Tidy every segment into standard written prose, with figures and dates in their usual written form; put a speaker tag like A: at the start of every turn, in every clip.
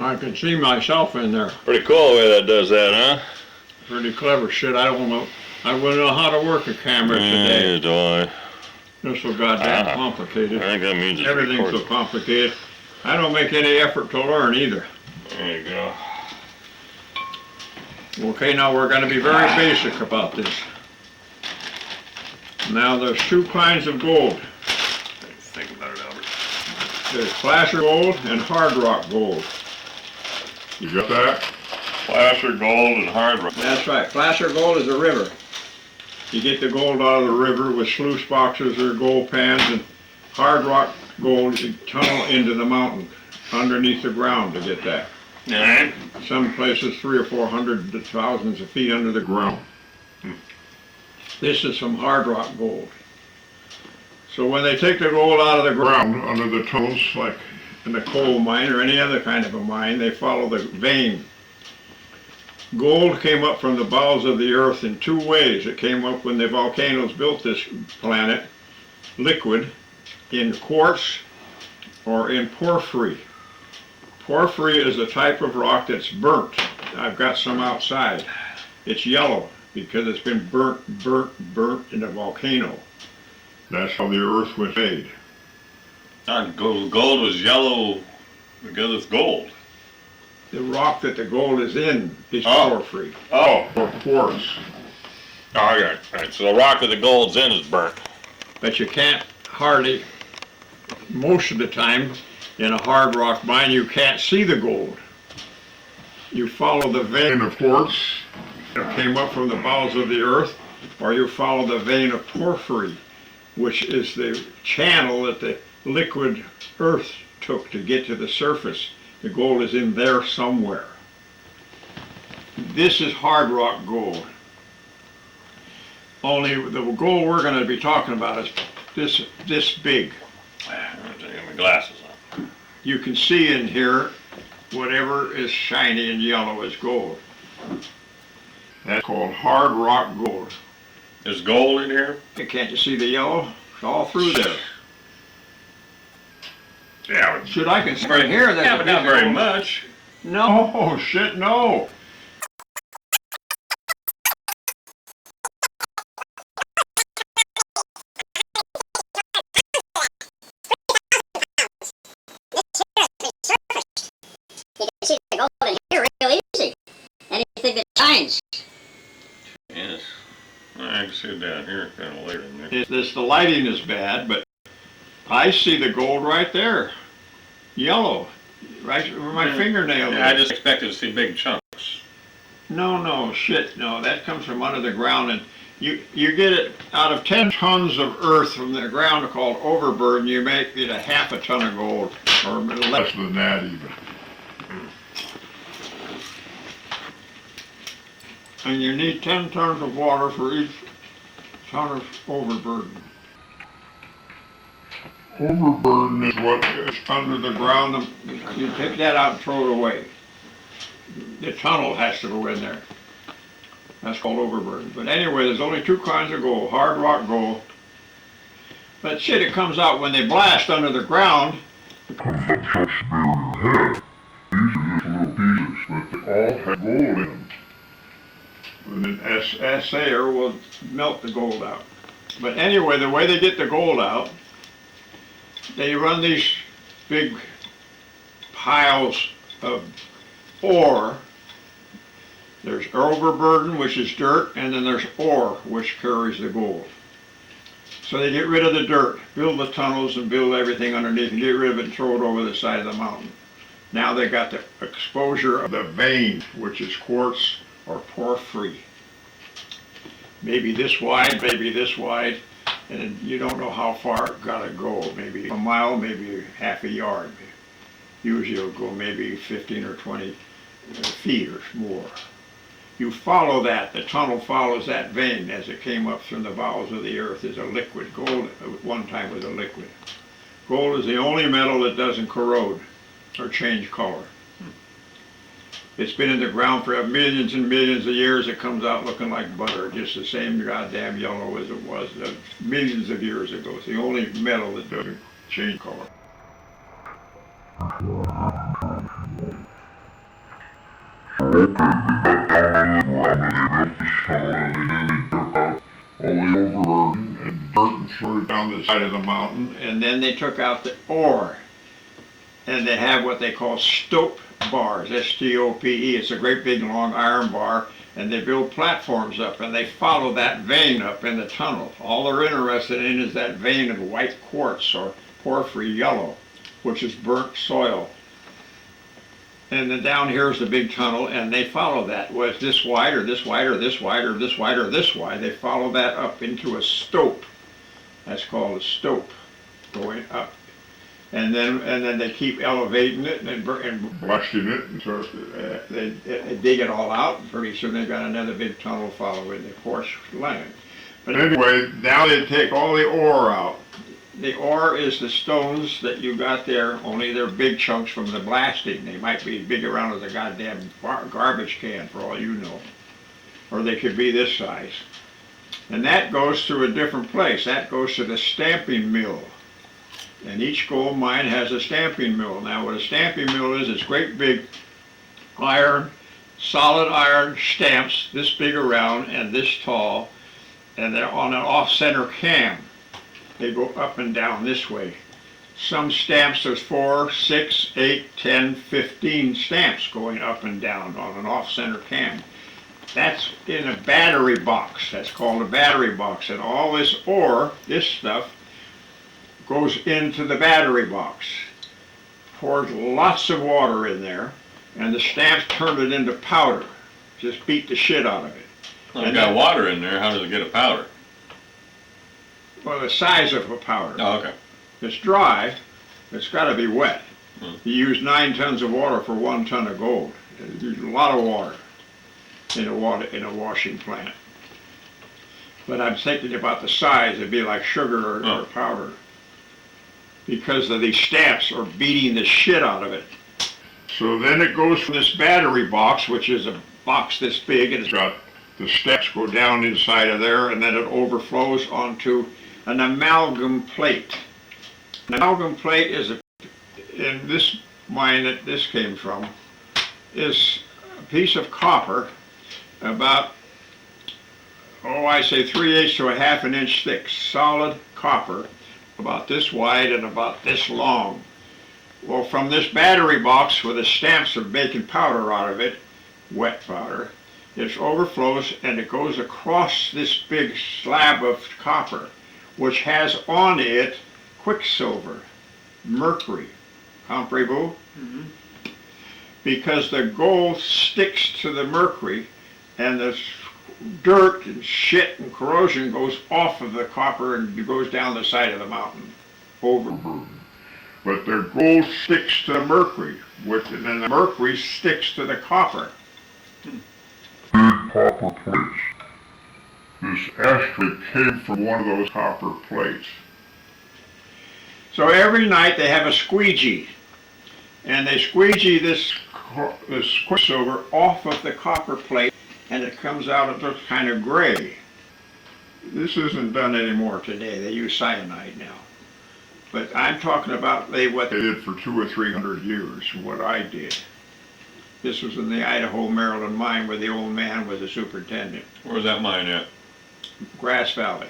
A: I can see myself in there.
B: Pretty cool the way that does that, huh?
A: Pretty clever shit. I wouldn't know how to work a camera today.
B: Do I?
A: This so goddamn complicated.
B: I think that means it's
A: Everything's
B: recorded.
A: so complicated. I don't make any effort to learn either.
B: There you go.
A: Okay, now we're going to be very basic about this. Now there's two kinds of gold.
B: Think about it, Albert.
A: There's placer gold and hard rock gold.
B: You got that? Placer gold and hard rock.
A: That's right. Placer gold is a river. You get the gold out of the river with sluice boxes or gold pans, and hard rock gold you tunnel into the mountain underneath the ground to get that.
B: Alright.
A: Some places 300 or 400 to thousands of feet under the ground. This is some hard rock gold. So when they take the gold out of the ground under the tunnels, like in the coal mine or any other kind of a mine, they follow the vein. Gold came up from the bowels of the earth in two ways. It came up when the volcanoes built this planet, liquid, in quartz or in porphyry. Porphyry is a type of rock that's burnt. I've got some outside. It's yellow because it's been burnt in a volcano. That's how the earth was made.
B: Gold was yellow because it's gold.
A: The rock that the gold is in is
B: Oh.
A: porphyry.
B: Oh.
A: Or quartz.
B: Oh, okay. Right. So the rock that the gold's in is burnt.
A: But you can't hardly, most of the time, in a hard rock mine, you can't see the gold. You follow the vein of quartz that came up from the bowels of the earth, or you follow the vein of porphyry, which is the channel that the liquid earth took to get to the surface. The gold is in there somewhere. This is hard rock gold. Only the gold we're going to be talking about is this big.
B: I'm taking my glasses on.
A: You can see in here whatever is shiny and yellow is gold. That's called hard rock gold.
B: There's gold in here?
A: Can't you see the yellow? It's all through there.
B: Yeah.
A: Should I can see right here?
B: Yeah, but not very much.
A: No, oh, shit, no.
C: You can see the gold in here real easy. Anything that shines.
B: Yes. I can see it down here kind of later in there.
A: The lighting is bad, but I see the gold right there. Yellow. Right where my fingernail is.
B: Yeah, I just expected to see big chunks.
A: No, shit, no. That comes from under the ground, and you get it out of 10 tons of earth from the ground called overburden, you make it a half a ton of gold, or less than that even. And you need 10 tons of water for each ton of overburden. Overburden is what is under the ground. You take that out and throw it away. The tunnel has to go in there. That's called overburden. But anyway, there's only two kinds of gold, hard rock gold. But shit, it comes out when they blast under the ground. It comes up just bare your head. These are just little pieces, but they all have gold in them. And an assayer will melt the gold out. But anyway, the way they get the gold out, they run these big piles of ore. There's overburden, which is dirt, and then there's ore, which carries the gold. So they get rid of the dirt, build the tunnels and build everything underneath and get rid of it and throw it over the side of the mountain. Now they got the exposure of the vein, which is quartz or porphyry. Maybe this wide, maybe this wide, and you don't know how far it's gotta go. Maybe a mile, maybe half a yard. Usually it'll go maybe 15 or 20 feet or more. You follow that, the tunnel follows that vein as it came up from the bowels of the earth as a liquid. Gold at one time was a liquid. Gold is the only metal that doesn't corrode or change color. It's been in the ground for millions and millions of years. It comes out looking like butter, just the same goddamn yellow as it was millions of years ago. It's the only metal that doesn't change color. and threw it down the side of the mountain, and then they took out the ore, and they have what they call stope bars, S-T-O-P-E. It's a great big long iron bar, and they build platforms up, and they follow that vein up in the tunnel. All they're interested in is that vein of white quartz or porphyry yellow, which is burnt soil. And then down here is the big tunnel, and they follow that. Well, it's this wide, or this wide, or this wide, or this wide, or this wide. They follow that up into a stope. That's called a stope, going up. And then they keep elevating it and blasting it, and so they dig it all out, and pretty soon they've got another big tunnel following the quartz line. But anyway, now they take all the ore out. The ore is the stones that you got there, only they're big chunks from the blasting. They might be big around as a goddamn garbage can, for all you know. Or they could be this size. And that goes to a different place. That goes to the stamping mill. And each gold mine has a stamping mill. Now what a stamping mill is, it's great big iron, solid iron stamps this big around and this tall, and they're on an off-center cam. They go up and down this way. Some stamps, there's 4, 6, 8, 10, 15 stamps going up and down on an off-center cam. That's in a battery box. That's called a battery box. And all this ore, this stuff, goes into the battery box. Pours lots of water in there, and the stamps turn it into powder. Just beat the shit out of it.
B: Well, it's got water in there, how does it get a powder?
A: Well, the size of a powder.
B: Oh, okay.
A: If it's dry, it's got to be wet.
B: Hmm.
A: You use 9 tons of water for 1 ton of gold. You use a lot of water in a washing plant. But I'm thinking about the size. It'd be like sugar or powder, because of these stamps are beating the shit out of it. So then it goes from this battery box, which is a box this big, and it's got the steps go down inside of there, and then it overflows onto an amalgam plate. An amalgam plate is in this mine that this came from, is a piece of copper about, I say 3/8 to a half an inch thick, solid copper, about this wide and about this long. Well, from this battery box where the stamps are making powder out of it, wet powder, it overflows and it goes across this big slab of copper, which has on it quicksilver, mercury. Comprenez-vous?
B: Mm-hmm.
A: Because the gold sticks to the mercury, and the dirt and shit and corrosion goes off of the copper and goes down the side of the mountain, overburdened. But the gold sticks to the mercury, and then the mercury sticks to the copper. Big copper plates. This ashtray came from one of those copper plates. So every night they have a squeegee, and they squeegee this quicksilver off of the copper plate, and it comes out, it looks kind of gray. This isn't done anymore today. They use cyanide now. But I'm talking about what they did for 200 or 300 years, what I did. This was in the Idaho, Maryland mine where the old man was the superintendent.
B: Where's that mine at?
A: Grass Valley.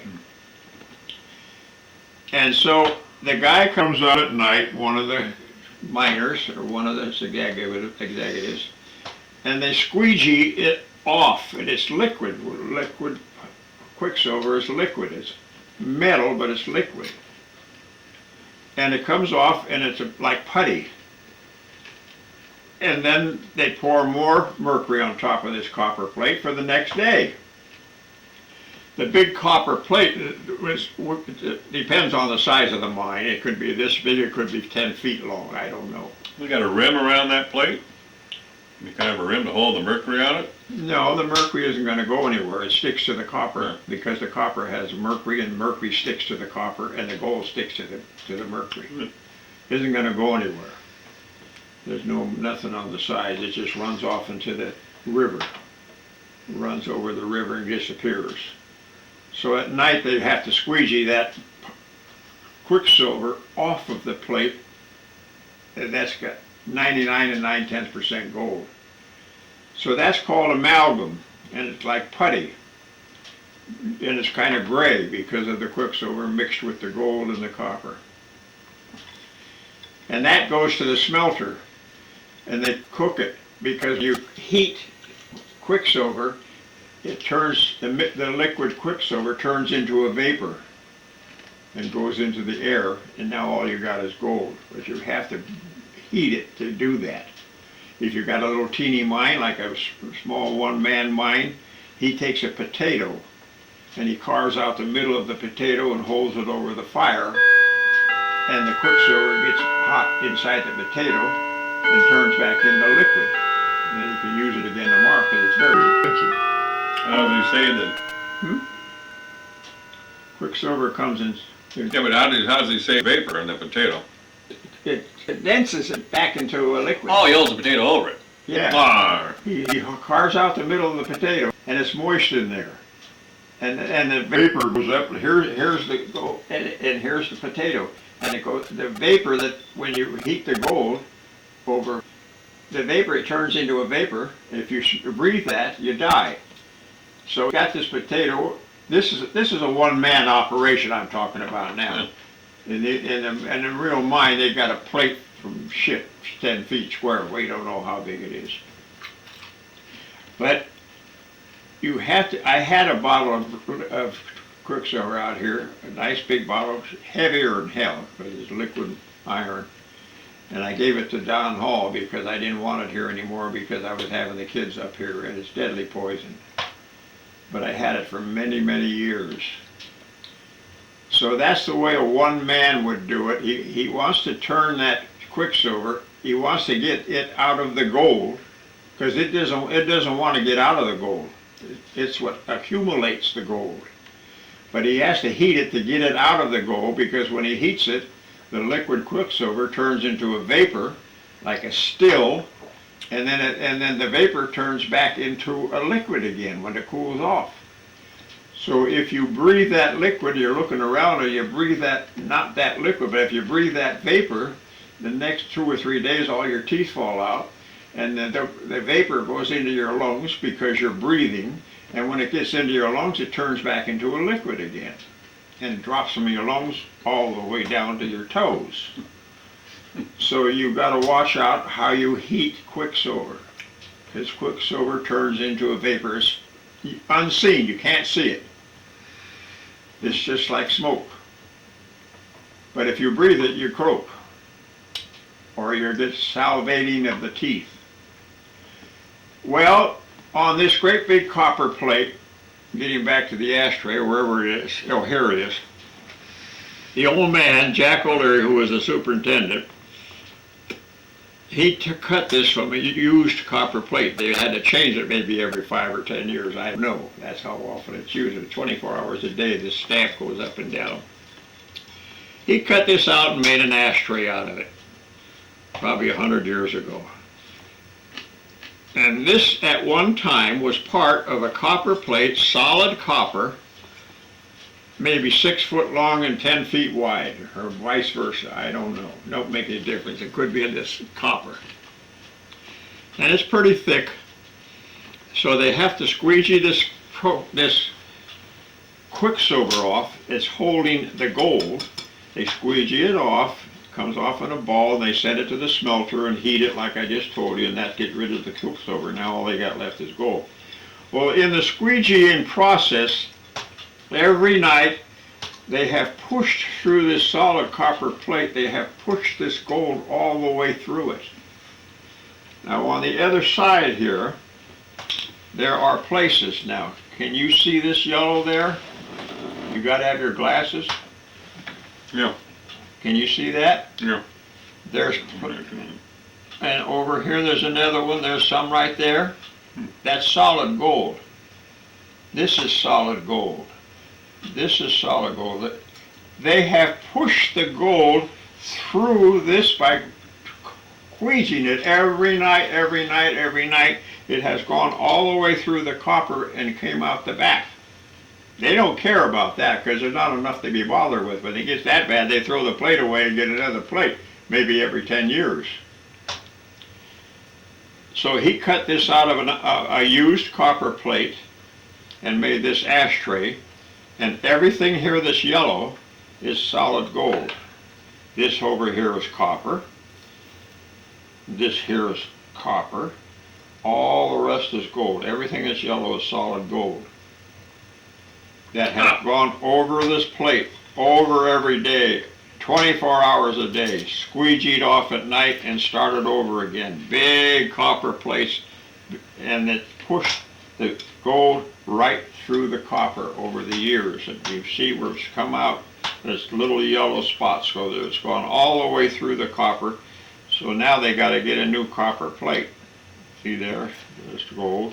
A: And so the guy comes out at night, one of the miners, or one of the executives, and they squeegee it off, and it's liquid. Liquid quicksilver is liquid. It's metal, but it's liquid. And it comes off, and it's like putty. And then they pour more mercury on top of this copper plate for the next day. The big copper plate depends on the size of the mine. It could be this big, it could be 10 feet long, I don't know.
B: We got a rim around that plate? You kind of have a rim to hold the mercury on it?
A: No, the mercury isn't going to go anywhere. It sticks to the copper because the copper has mercury, and mercury sticks to the copper, and the gold sticks to the mercury. It isn't going to go anywhere. There's nothing on the sides. It just runs off into the river. It runs over the river and disappears. So at night they have to squeegee that quicksilver off of the plate, and that's got 99 and 9/10% gold. So that's called amalgam, and it's like putty. And it's kind of gray because of the quicksilver mixed with the gold and the copper. And that goes to the smelter, and they cook it because you heat quicksilver, it turns, the liquid quicksilver turns into a vapor and goes into the air, and now all you got is gold. But you have to heat it to do that. If you've got a little teeny mine, like a small one-man mine, he takes a potato and he carves out the middle of the potato and holds it over the fire, and the quicksilver gets hot inside the potato and turns back into liquid. And then you can use it again tomorrow because it's very expensive.
B: How does he say that?
A: Quicksilver comes in,
B: Yeah, but how does he say vapor in the potato?
A: it condenses it back into a liquid.
B: Oh, he holds the potato over it.
A: Yeah.
B: Ah,
A: He carves out the middle of the potato, and it's moist in there. And the vapor goes up, and here's the gold, and here's the potato. And it goes, the vapor that, when you heat the gold over, the vapor, it turns into a vapor. If you breathe that, you die. So we got this potato, this is a one-man operation I'm talking about now. In the real mine, they got a plate from 10 feet square. We don't know how big it is. But you have to, I had a bottle of quicksilver out here, a nice big bottle, heavier than hell, because it's liquid iron. And I gave it to Don Hall because I didn't want it here anymore because I was having the kids up here, and it's deadly poison. But I had it for many, many years. So that's the way a one man would do it. He wants to turn that quicksilver, he wants to get it out of the gold, because it doesn't want to get out of the gold. It's what accumulates the gold. But he has to heat it to get it out of the gold, because when he heats it, the liquid quicksilver turns into a vapor, like a still, and then the vapor turns back into a liquid again when it cools off. So if you breathe that liquid, you're looking around and you breathe that, not that liquid, but if you breathe that vapor, the next 2 or 3 days all your teeth fall out, and the vapor goes into your lungs because you're breathing, and when it gets into your lungs, it turns back into a liquid again, and it drops from your lungs all the way down to your toes. So you've got to watch out how you heat quicksilver, because quicksilver turns into a vapor. It's unseen, you can't see it. It's just like smoke. But if you breathe it, you croak, or you're just salivating of the teeth. Well, on this great big copper plate, getting back to the ashtray, wherever it is, oh, here it is. The old man, Jack O'Leary, who was the superintendent, he cut this from a used copper plate. They had to change it maybe every 5 or 10 years. I don't know. That's how often it's used. 24 hours a day, this stamp goes up and down. He cut this out and made an ashtray out of it, probably 100 years ago. And this, at one time, was part of a copper plate, solid copper, maybe 6 foot long and 10 feet wide, or vice versa, I don't know. Don't make any difference. It could be in this copper. And it's pretty thick, so they have to squeegee this quicksilver off. It's holding the gold. They squeegee it off, comes off in a ball, and they send it to the smelter and heat it like I just told you, and that gets rid of the quicksilver. Now all they got left is gold. Well, in the squeegeeing process, every night they have pushed through this solid copper plate, they have pushed this gold all the way through it. Now on the other side here, there are places now. Can you see this yellow there? You got to have your glasses?
B: yeah,
A: Can you see that?
B: yeah.
A: There's, and over here there's another one, there's some right there. That's solid gold. This is solid gold. This is solid gold. They have pushed the gold through this by squeezing it every night, every night, every night. It has gone all the way through the copper and came out the back. They don't care about that because there's not enough to be bothered with. When it gets that bad, they throw the plate away and get another plate, maybe every 10 years. So he cut this out of a used copper plate and made this ashtray, and everything here that's yellow is solid gold. This over here is copper. This here is copper. All the rest is gold. Everything that's yellow is solid gold. That has gone over this plate, over every day, 24 hours a day, squeegeed off at night and started over again. Big copper plates, and it pushed the gold right through the copper over the years. And you see where it's come out, there's little yellow spots, so it's gone all the way through the copper. So now they got to get a new copper plate. See there, there's gold.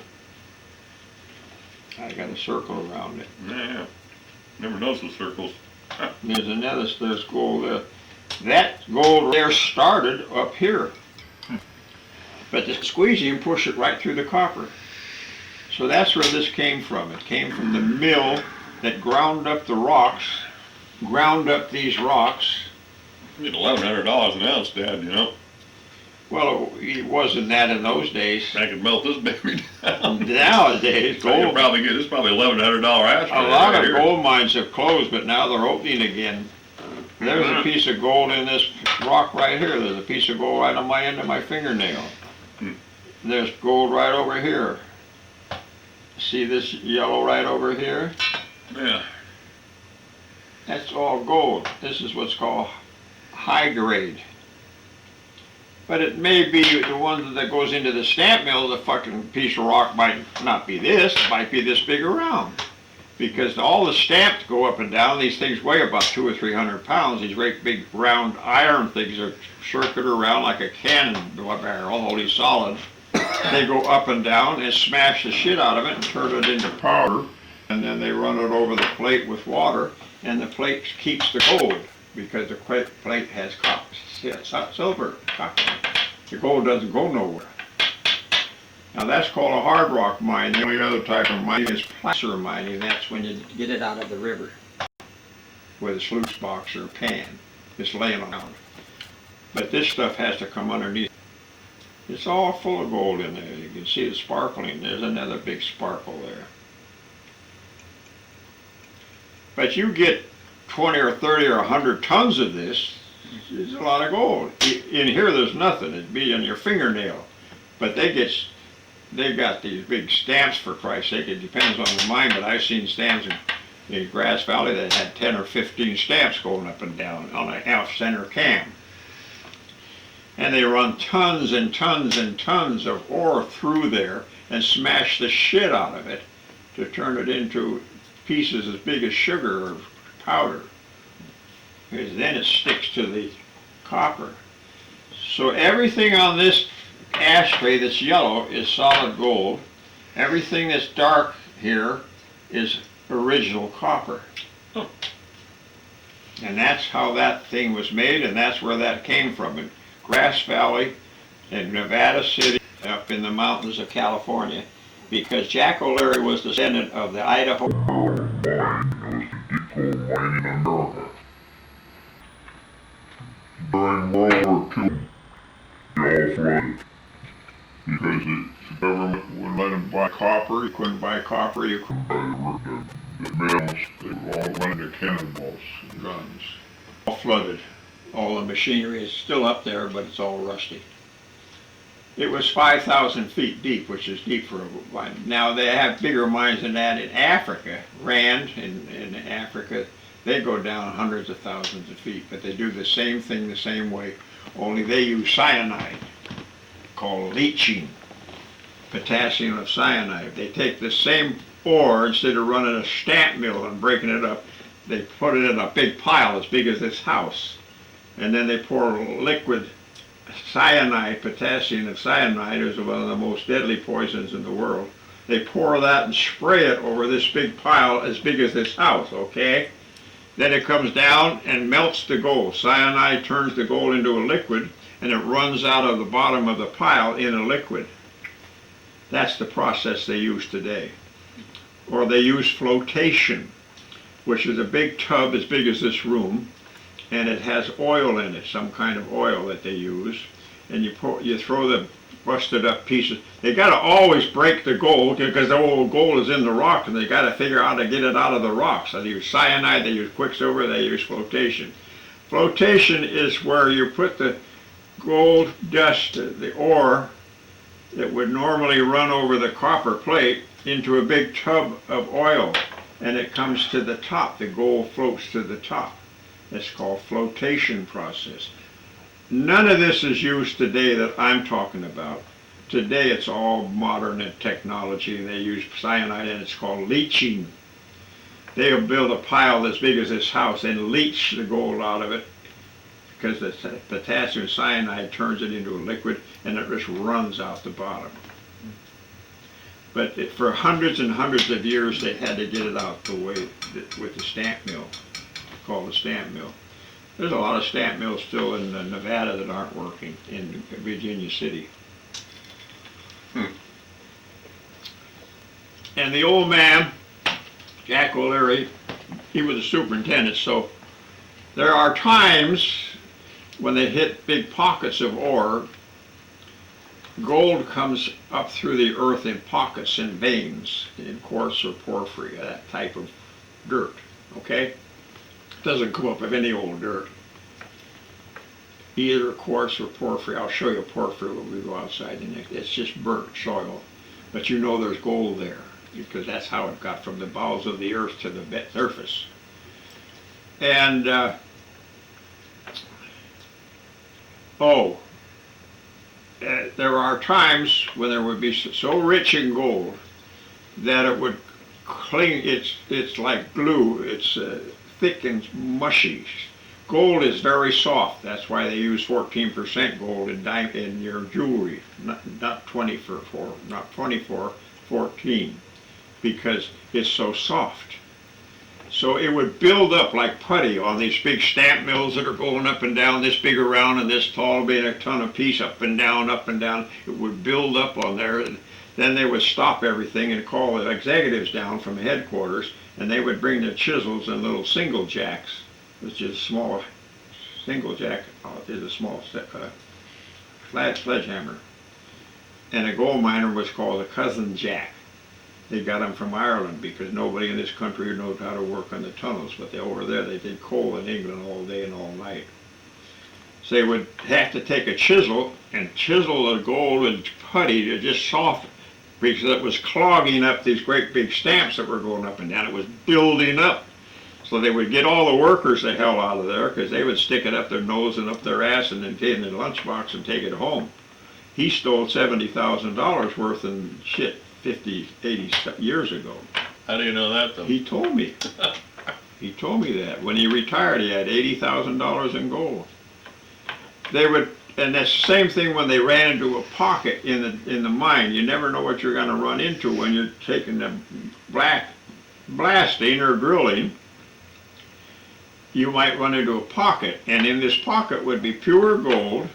A: I got a circle around it.
B: Yeah, never noticed the circles.
A: There's gold there. That gold there started up here. But the squeegee pushed it right through the copper. So that's where this came from. It came from the mill that ground up the rocks, ground up these rocks.
B: You get $1,100 an ounce, Dad, you know.
A: Well, it wasn't that in those days.
B: I could melt this baby down.
A: Nowadays,
B: So you
A: gold,
B: probably get, it's probably $1,100 ashtray.
A: a lot
B: right
A: of
B: here.
A: gold mines have closed, but now they're opening again. There's a piece of gold in this rock right here. There's a piece of gold right on my end of my fingernail. There's gold right over here. See this yellow right over here?
B: Yeah.
A: That's all gold. This is what's called high grade. But it may be the one that goes into the stamp mill, the fucking piece of rock might not be this, it might be this big around. Because all the stamps go up and down, these things weigh about 200 or 300 pounds. These great big round iron things are circuit around like a cannon barrel, only solid. They go up and down and smash the shit out of it and turn it into powder. And then they run it over the plate with water, and the plate keeps the gold because the plate has silver, copper. The gold doesn't go nowhere. Now that's called a hard rock mine. The only other type of mining is placer mining. That's when you get it out of the river with a sluice box or a pan. It's laying around. But this stuff has to come underneath. It's all full of gold in there. You can see it sparkling. There's another big sparkle there. But you get 20 or 30 or 100 tons of this, it's a lot of gold. In here there's nothing. It'd be on your fingernail. But they got these big stamps, for Christ's sake. It depends on the mine, but I've seen stamps in Grass Valley that had 10 or 15 stamps going up and down on a half center cam. And they run tons and tons and tons of ore through there and smash the shit out of it to turn it into pieces as big as sugar or powder. Because then it sticks to the copper. So everything on this ashtray that's yellow is solid gold. Everything that's dark here is original copper.
B: Oh.
A: And that's how that thing was made, and that's where that came from. In Grass Valley, in Nevada City, up in the mountains of California, because Jack O'Leary was descendant of the Idaho
D: Mine was the coal mining in America. During World War II, they all flooded. Because the government wouldn't let them buy copper.
A: You couldn't buy copper, you couldn't
D: buy the mills. They were all running their cannonballs and
A: guns. All flooded. All the machinery is still up there, but it's all rusty. It was 5,000 feet deep, which is deep for a mine. Now they have bigger mines than that in Africa. Rand in Africa, they go down hundreds of thousands of feet, but they do the same thing the same way, only they use cyanide, called leaching, potassium cyanide. They take the same ore, instead of running a stamp mill and breaking it up, they put it in a big pile as big as this house. And then they pour liquid cyanide. Potassium cyanide is one of the most deadly poisons in the world. They pour that and spray it over this big pile as big as this house, okay? Then it comes down and melts the gold. Cyanide turns the gold into a liquid, and it runs out of the bottom of the pile in a liquid. That's the process they use today. Or they use flotation, which is a big tub as big as this room, and it has oil in it, some kind of oil that they use, and you throw the busted up pieces. They gotta always break the gold because the old gold is in the rock and they gotta figure out how to get it out of the rocks. So they use cyanide, they use quicksilver, they use flotation. Flotation is where you put the gold dust, the ore that would normally run over the copper plate into a big tub of oil, and it comes to the top. The gold floats to the top. That's called flotation process. None of this is used today that I'm talking about. Today it's all modern and technology, and they use cyanide, and it's called leaching. They'll build a pile as big as this house and leach the gold out of it because the potassium cyanide turns it into a liquid and it just runs out the bottom. But for hundreds and hundreds of years they had to get it out the way with the stamp mill, called the stamp mill. There's a lot of stamp mills still in Nevada that aren't working, in Virginia City. And the old man, Jack O'Leary, he was a superintendent, so there are times when they hit big pockets of ore, gold comes up through the earth in pockets and veins, in quartz or porphyry, that type of dirt, okay? It doesn't come up of any old dirt. Either quartz or porphyry. I'll show you porphyry when we go outside the next. It's just burnt soil, but you know there's gold there because that's how it got from the bowels of the earth to the surface. And there are times when there would be so rich in gold that it would cling. It's like glue. It's thick and mushy. Gold is very soft. That's why they use 14% gold in your jewelry, not 24, 14, because it's so soft. So it would build up like putty on these big stamp mills that are going up and down, this big around and this tall, being a ton of piece, up and down, up and down. It would build up on there. And then they would stop everything and call the executives down from headquarters, and they would bring their chisels and little single jacks, which is small single jack, is a small sledgehammer. And a gold miner was called a cousin jack. They got them from Ireland because nobody in this country knows how to work on the tunnels, but over there they did coal in England all day and all night. So they would have to take a chisel and chisel the gold and putty to just soften because it was clogging up these great big stamps that were going up and down. It was building up. So they would get all the workers the hell out of there because they would stick it up their nose and up their ass and then get in their lunchbox and take it home. He stole $70,000 worth in shit 50, 80 years ago.
B: How do you know that though?
A: He told me. He told me that. When he retired, he had $80,000 in gold. They would, and that's the same thing when they ran into a pocket in the mine. You never know what you're going to run into when you're taking the blasting or drilling. You might run into a pocket, and in this pocket would be pure gold,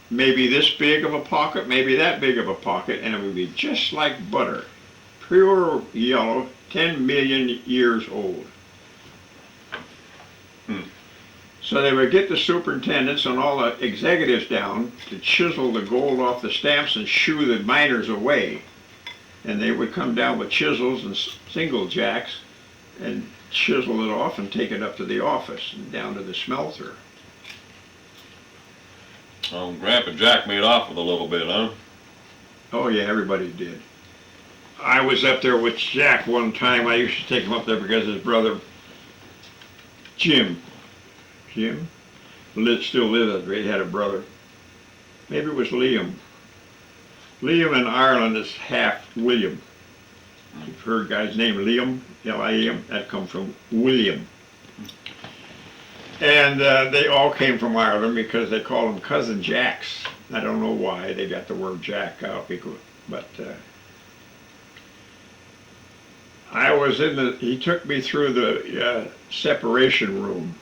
A: maybe this big of a pocket, maybe that big of a pocket, and it would be just like butter, pure yellow, 10 million years old. So they would get the superintendents and all the executives down to chisel the gold off the stamps and shoo the miners away. And they would come down with chisels and single jacks and chisel it off and take it up to the office and down to the smelter.
B: Grandpa Jack made off with a little bit, huh?
A: Oh yeah, everybody did. I was up there with Jack one time. I used to take him up there because his brother, Jim, still lived there. He had a brother. Maybe it was Liam. Liam in Ireland is half William. You've heard a guy's name, Liam, L-I-A-M, that comes from William. And they all came from Ireland because they call them cousin Jacks. I don't know why they got the word Jack out, but I was he took me through the separation room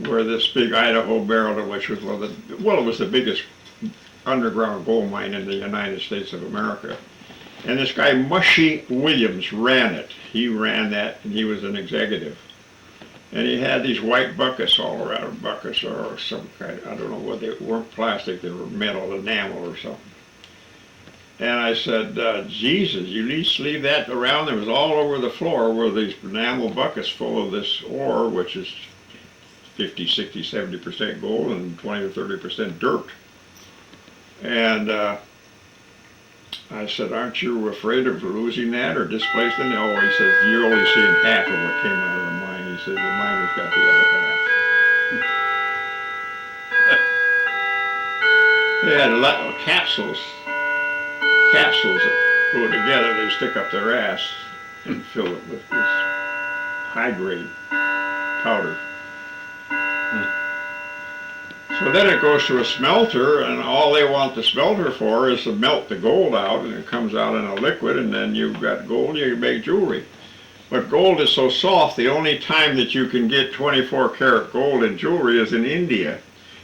A: where this big Idaho Barrel, which was it was the biggest underground gold mine in the United States of America. And this guy, Mushy Williams, ran it. He ran that, and he was an executive. And he had these white buckets all around, buckets or some kind, I don't know what they weren't plastic, they were metal, enamel or something. And I said, Jesus, you need to leave that around. It was all over the floor were these enamel buckets full of this ore, which is 50, 60, 70% gold and 20 or 30% dirt. And I said, aren't you afraid of losing that or displacing it? Oh, he says, you're only seeing half of what came out of the mine. He says, the miner's got the other half. They had a lot of capsules that go together, they stick up their ass and fill it with this high-grade powder. So then it goes to a smelter, and all they want the smelter for is to melt the gold out, and it comes out in a liquid, and then you've got gold, you can make jewelry. But gold is so soft, the only time that you can get 24 karat gold in jewelry is in India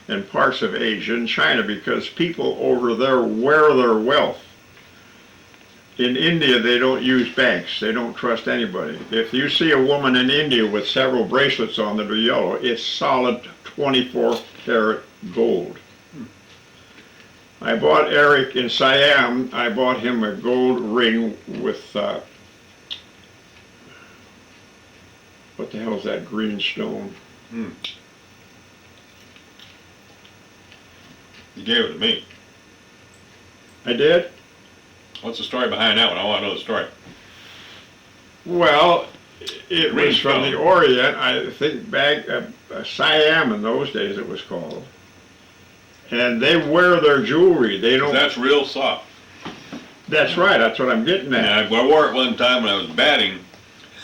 A: and parts of Asia and China, because people over there wear their wealth. In India, they don't use banks. They don't trust anybody. If you see a woman in India with several bracelets on that are yellow, it's solid 24 karat gold. I bought Eric in Siam, I bought him a gold ring with, what the hell is that green stone?
B: You gave it to me.
A: I did?
B: What's the story behind that one? I want to know the story.
A: Well, it
B: Green
A: was from
B: stone.
A: the Orient, I think back, Siam in those days it was called. And they wear their jewelry, they don't,
B: That's real soft.
A: that's right, that's what I'm getting at.
B: And I wore it one time when I was batting,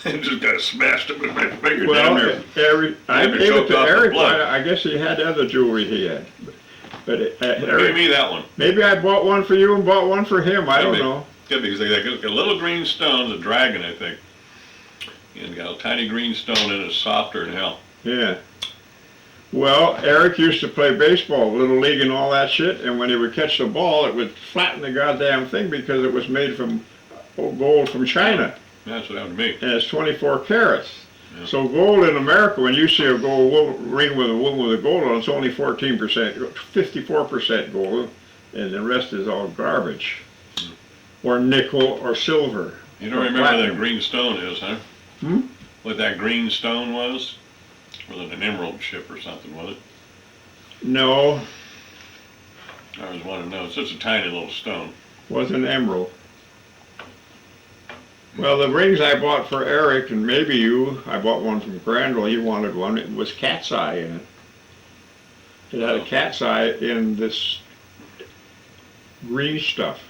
B: and just got smashed up with my finger down
A: Well,
B: there.
A: I
B: Maybe
A: gave it
B: choked
A: to
B: off the
A: Eric,
B: blood.
A: I guess he had other jewelry he had. But
B: Give
A: Eric,
B: me that one.
A: maybe I bought one for you and bought one for him, I don't
B: Maybe.
A: know.
B: Good, because they got a little green stone, the dragon, I think. And got a tiny green stone in it, softer than hell.
A: Yeah. Well, Eric used to play baseball, Little League and all that shit, and when he would catch the ball, it would flatten the goddamn thing because it was made from gold from China,
B: That's what happened to me.
A: and it's 24 carats.
B: Yeah.
A: So gold in America, when you see a gold ring with a woman with a gold on, it's only 14%, 54% gold, and the rest is all garbage. Or nickel or silver.
B: You don't
A: or
B: remember what that
A: platinum.
B: green stone is, huh?
A: Hmm?
B: What that green stone was? Was it an emerald ship or something, was it?
A: No,
B: I always wanted to know. It's just a tiny little stone.
A: was an emerald. Well, the rings I bought for Eric, and maybe you, I bought one from Crandall, he wanted one, it was cat's eye in it. It had a cat's eye in this green stuff.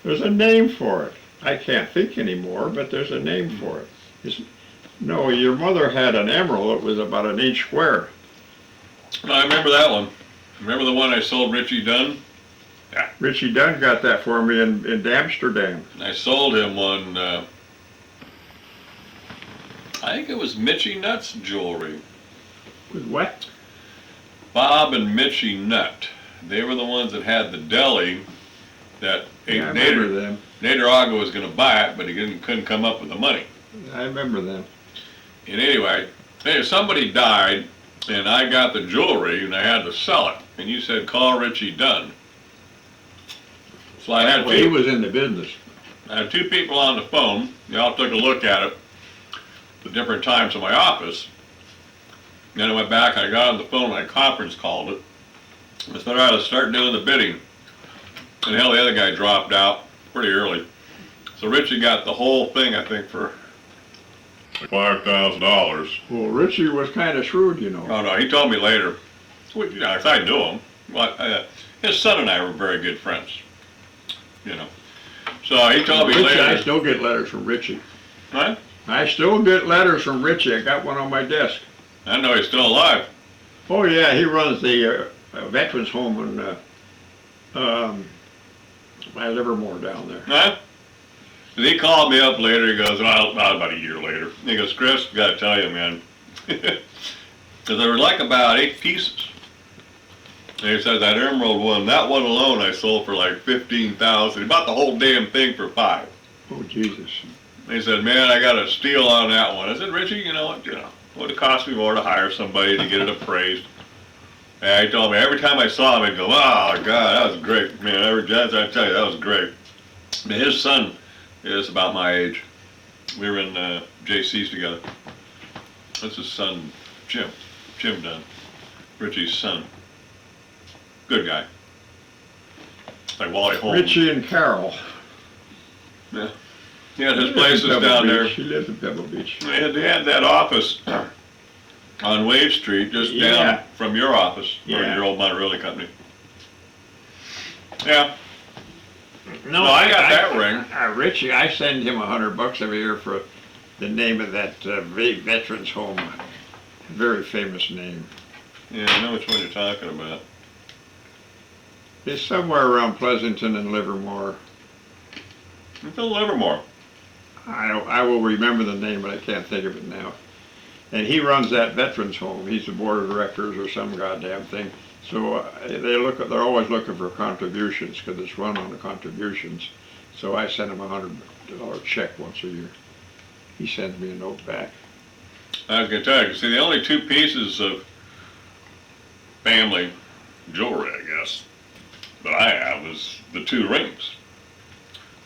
A: There's a name for it. I can't think anymore, but there's a name for it. No, your mother had an emerald, it was about an inch square.
B: No, I remember that one. Remember the one I sold Richie Dunn?
A: Richie Dunn got that for me in Amsterdam.
B: I sold him one, I think it was Mitchie Nutt's jewelry.
A: With what?
B: Bob and Mitchie Nutt. They were the ones that had the deli that
A: Yeah, I remember
B: Nader
A: them.
B: Nader was going to buy it, but he couldn't come up with the money.
A: I remember them.
B: And anyway, hey, somebody died, and I got the jewelry, and I had to sell it. And you said, call Richie Dunn. So I had
A: Well, he
B: two,
A: was in the business.
B: I had two people on the phone. They all took a look at it at different times in my office. Then I went back, I got on the phone, I conference called it. I said, all right, let's start doing the bidding. And hell, the other guy dropped out pretty early. So Richie got the whole thing, I think, for $5,000.
A: Well, Richie was kind of shrewd, you know.
B: Oh no, he told me later. Well, you know, if I knew him, well, his son and I were very good friends. You know, so he told me
A: Richie, I
B: later.
A: still get letters from Richie.
B: Huh?
A: I still get letters from Richie. I got one on my desk.
B: I know he's still alive.
A: Oh yeah, he runs the veterans home by Livermore down there.
B: Huh? And he called me up later. He goes, well, about a year later. He goes, Chris, got to tell you, man. Because there were like about 8 pieces. And he said that emerald one, that one alone I sold for like $15,000. He bought the whole damn thing for $5,000.
A: Oh Jesus.
B: He said, man, I got a steal on that one. I said, Richie, you know what, would have cost me more to hire somebody to get it appraised. And he told me every time I saw him, I'd go, "Oh God, that was great, man! I tell you, that was great." But his son is about my age. We were in JC's together. That's his son, Jim Dunn, Richie's son. Good guy. Like Wally Holmes.
A: Richie and Carol.
B: Yeah. Yeah, his place is down there.
A: She lives in Pebble Beach.
B: They had that office on Wade Street, just
A: Yeah.
B: down from your office, or
A: Yeah.
B: your old Monterey company. Yeah.
A: No,
B: I got that ring.
A: Richie, I send him $100 every year for the name of that veterans home. Very famous name.
B: Yeah, I know which one you're talking about.
A: It's somewhere around Pleasanton and Livermore.
B: It's in Livermore.
A: I will remember the name, but I can't think of it now. And he runs that veterans home. He's the board of directors or some goddamn thing. So they're always looking for contributions because it's run on the contributions. So I send him a $100 check once a year. He sends me a note back.
B: I was gonna tell you, see, the only two pieces of family jewelry, I guess, that I have is the two rings.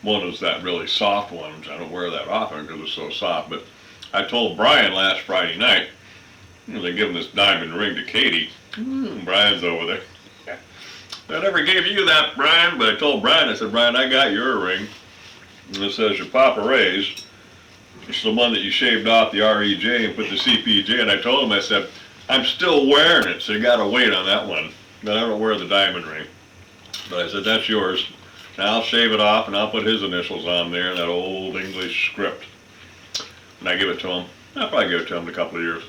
B: One is that really soft one, which I don't wear that often because it's so soft, but I told Brian last Friday night, they give him this diamond ring to Katie. Brian's over there. I never gave you that, Brian, but I told Brian, I said, Brian, I got your ring. And it says your Papa Ray's. It's the one that you shaved off the REJ and put the CPJ. And I told him, I said, I'm still wearing it, so you got to wait on that one. But I don't wear the diamond ring. But I said, that's yours. And I'll shave it off and I'll put his initials on there in that old English script. And I give it to him. I'll probably give it to him in a couple of years.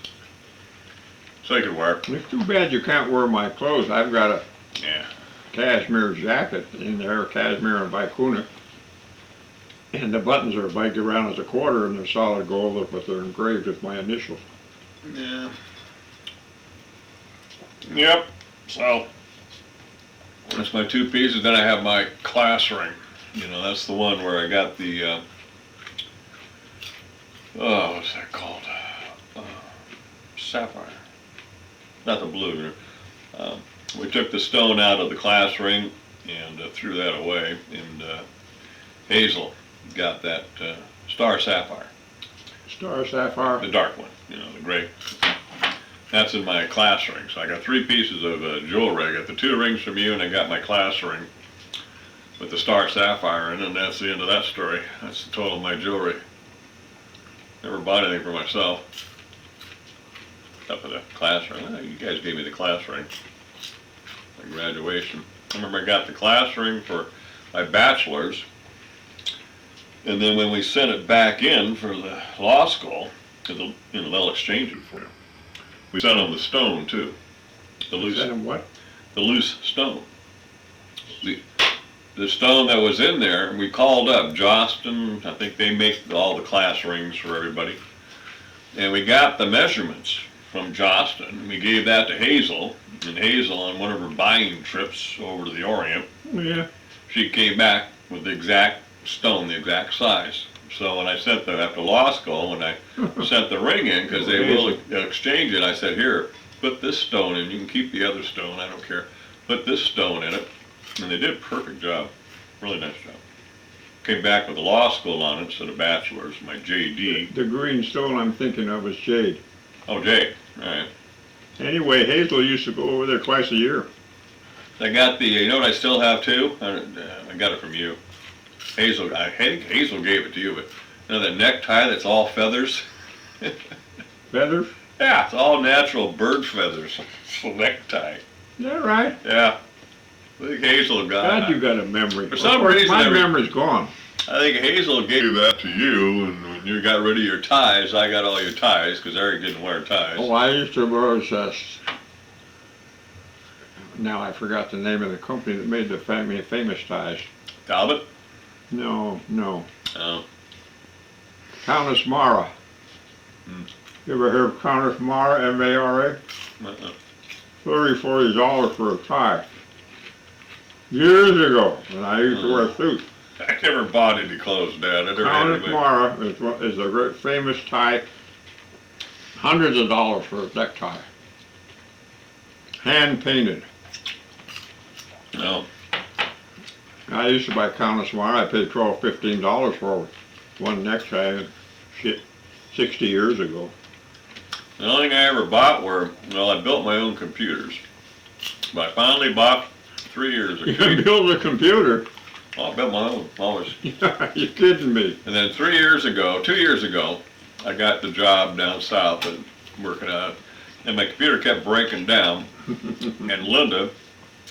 B: So he can wear it.
A: It's too bad you can't wear my clothes. I've got a
B: Yeah.
A: cashmere jacket in there, cashmere and vicuna. And the buttons are baked around as a quarter and they're solid gold, but they're engraved with my initials.
B: Yeah. Yep. So that's my two pieces. Then I have my class ring. You know, that's the one where I got the what's that called? Sapphire. Not the blue. We took the stone out of the class ring and threw that away. And Hazel got that star sapphire.
A: Star sapphire.
B: The dark one, you know, the gray. That's in my class ring. So I got three pieces of jewelry. I got the two rings from you, and I got my class ring with the star sapphire in it, and that's the end of that story. That's the total of my jewelry. Never bought anything for myself. Except for the class ring. Oh, you guys gave me the class ring. My graduation. I remember I got the class ring for my bachelor's. And then when we sent it back in for the law school, because they'll exchange it for you. We sent them the stone too, the loose,
A: Send him what?
B: the loose stone. The stone that was in there, we called up Jostin. I think they make all the class rings for everybody, and we got the measurements from Jostin. We gave that to Hazel, and Hazel on one of her buying trips over to the Orient,
A: Yeah.
B: she came back with the exact stone, the exact size. So when I sent them after law school, when I sent the ring in, because they will exchange it, I said, here, put this stone in. You can keep the other stone, I don't care. Put this stone in it. And they did a perfect job. Really nice job. Came back with a law school on it instead of bachelor's, my JD.
A: The green stone I'm thinking of is jade.
B: Oh, jade. All right.
A: Anyway, Hazel used to go over there twice a year.
B: I got the, you know what I still have too? I got it from you. Hazel, I think Hazel gave it to you, but you know that necktie that's all feathers?
A: Feathers?
B: Yeah, it's all natural bird feathers. It's a necktie.
A: Is that right?
B: Yeah. I think Hazel got
A: God,
B: it.
A: you got a memory.
B: For some
A: Of course,
B: reason,
A: my memory's gone.
B: I think Hazel gave that to you, and when you got rid of your ties, I got all your ties, because Eric didn't wear ties.
A: Oh, I used to wear now I forgot the name of the company that made the famous ties.
B: Talbot?
A: No.
B: Oh.
A: Countess Mara. You ever hear of Countess Mara, M-A-R-A?
B: Uh-uh.
A: $30, $40 for a tie. Years ago, when I used to wear a suit.
B: I never bought any clothes, Dad. I never had
A: Countess
B: anybody.
A: Mara is a great famous tie. hundreds of dollars for a necktie. Hand painted.
B: No,
A: I used to buy Countess Wire. I paid $12, $15 for one necktie. Shit, 60 years ago.
B: the only thing I ever bought were, well, I built my own computers. But I finally bought 3 years
A: You
B: ago.
A: can build a computer.
B: Oh, I built my own, always.
A: You're kidding me.
B: And then 2 years ago, I got the job down south and working out, and my computer kept breaking down. And Linda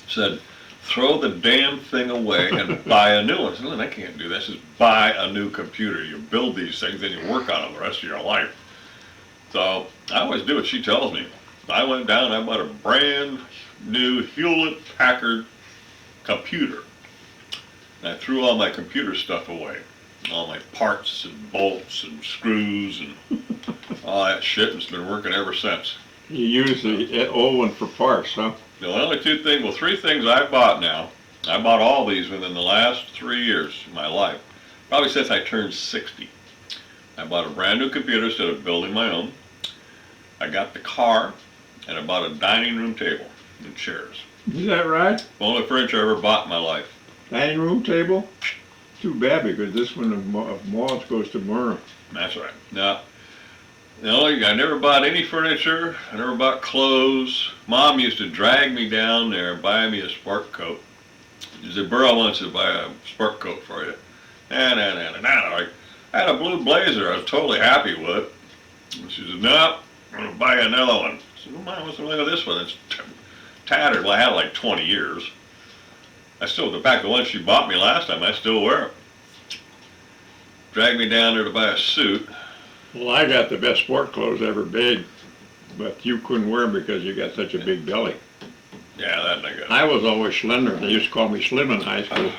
B: said, "Throw the damn thing away and buy a new one." I said, "Linda, I can't do this. Just buy a new computer. You build these things and you work on them the rest of your life." So I always do what she tells me. I went down and I bought a brand new Hewlett-Packard computer. And I threw all my computer stuff away. All my parts and bolts and screws and all that shit, and it's been working ever since.
A: You use the old one for parts, huh?
B: The only three things I've bought now, I bought all these within the last 3 years of my life, probably since I turned 60. I bought a brand new computer instead of building my own. I got the car, and I bought a dining room table and chairs.
A: Is that right?
B: Only furniture I ever bought in my life.
A: Dining room table? Too bad, because this one of Maud's goes to Myrna.
B: That's right. Now, I never bought any furniture. I never bought clothes. Mom used to drag me down there and buy me a sport coat. She said, "Burl wants to buy a sport coat for you." And I had a blue blazer I was totally happy with. And she said, "No, I'm going to buy you another one." I said, "Well, Mom, what's the matter with this one? It's tattered." Well, I had it like 20 years. In fact, the one she bought me last time, I still wear it. Dragged me down there to buy a suit.
A: Well, I got the best sport clothes ever made, but you couldn't wear them because you got such a big belly.
B: Yeah, that nigga.
A: I was always slender. They used to call me Slim in high school.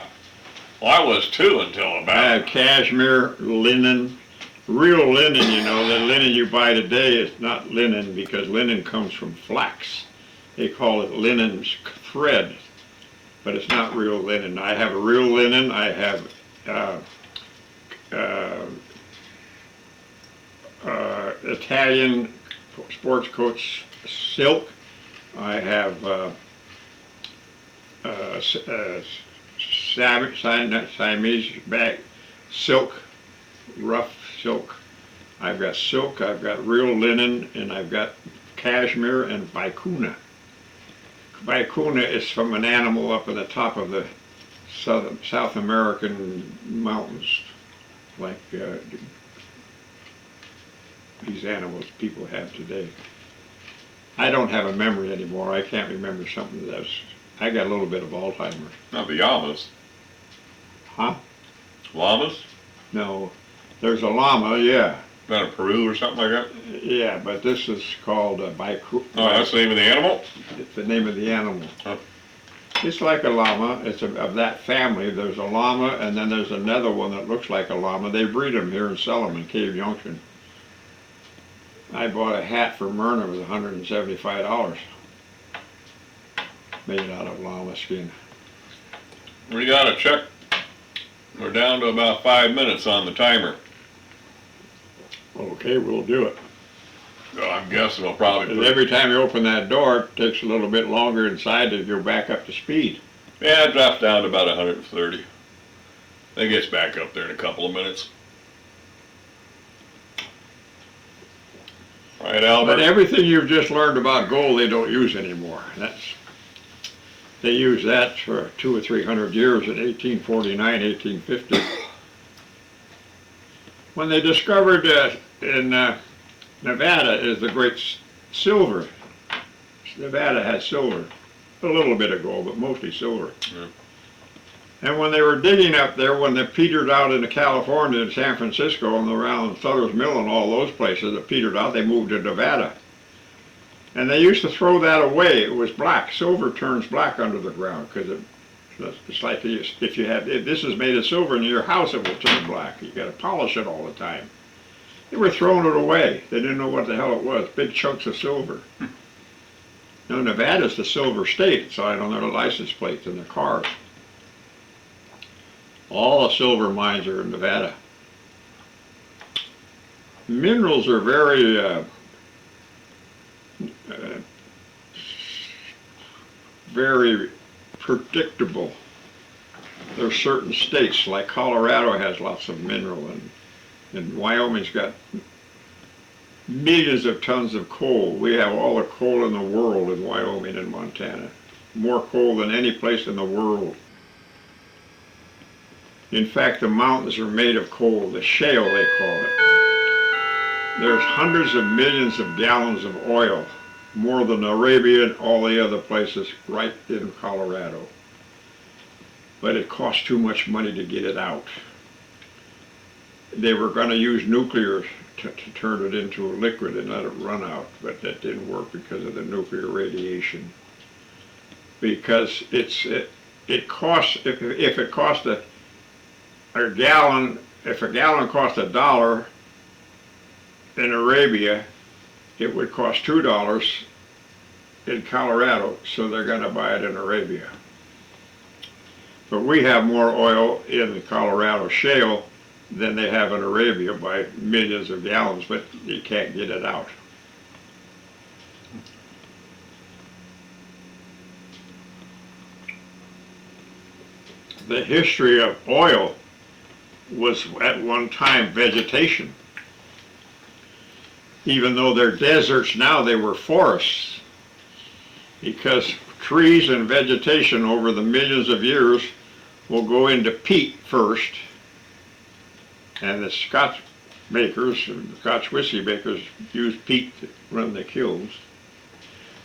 B: Well, I was too until
A: I
B: about.
A: had cashmere, linen, real linen, you know. The linen you buy today is not linen because linen comes from flax. They call it linen thread, but it's not real linen. I have a real linen. I have Italian sports coats silk. I have Siamese bag silk, rough silk. I've got silk, I've got real linen, and I've got cashmere and vicuna. Vicuna is from an animal up in the top of the South American mountains, like these animals people have today. I don't have a memory anymore. I can't remember something that's. I got a little bit of Alzheimer's.
B: Not the llamas.
A: Huh?
B: Llamas?
A: No. There's a llama, yeah.
B: Not in Peru or something like that?
A: Yeah, but this is called a
B: Oh, that's the name of the animal?
A: It's the name of the animal.
B: Huh.
A: It's like a llama. It's of that family. There's a llama, and then there's another one that looks like a llama. They breed them here and sell them in Cave Junction. I bought a hat for Myrna. It was $175. Made out of llama skin.
B: We gotta check. We're down to about 5 minutes on the timer.
A: Okay, we'll do it.
B: So I'm guessing we'll probably
A: And
B: put,
A: every time you open that door, it takes a little bit longer inside to go back up to speed.
B: yeah, it drops down to about 130. It gets back up there in a couple of minutes. Right, Albert?
A: But everything you've just learned about gold, they don't use anymore. They used that for 200 or 300 years in 1849, 1850. When they discovered in Nevada is the great silver. Nevada had silver, a little bit of gold, but mostly silver.
B: Yeah.
A: And when they were digging up there, when they petered out into California and San Francisco and around Sutter's Mill and all those places that petered out, they moved to Nevada. And they used to throw that away. It was black. Silver turns black under the ground because it's like if this is made of silver in your house, it will turn black. You got to polish it all the time. They were throwing it away. They didn't know what the hell it was. Big chunks of silver. Now Nevada's the silver state. It's on their license plates and their cars. All the silver mines are in Nevada. Minerals are very very predictable. There's certain states, like Colorado has lots of mineral, and Wyoming's got millions of tons of coal. We have all the coal in the world in Wyoming and Montana. More coal than any place in the world. In fact, the mountains are made of coal, the shale they call it. There's hundreds of millions of gallons of oil, more than Arabia and all the other places right in Colorado. But it costs too much money to get it out. They were going to use nuclear to turn it into a liquid and let it run out, but that didn't work because of the nuclear radiation. Because it costs, if it cost a gallon, if a gallon cost $1 in Arabia, it would cost $2 in Colorado, so they're going to buy it in Arabia. But we have more oil in the Colorado shale than they have in Arabia by millions of gallons, but you can't get it out. The history of oil was at one time vegetation. Even though they're deserts now, they were forests. Because trees and vegetation over the millions of years will go into peat first, and the Scotch makers, the Scotch whiskey makers, use peat to run the kilns.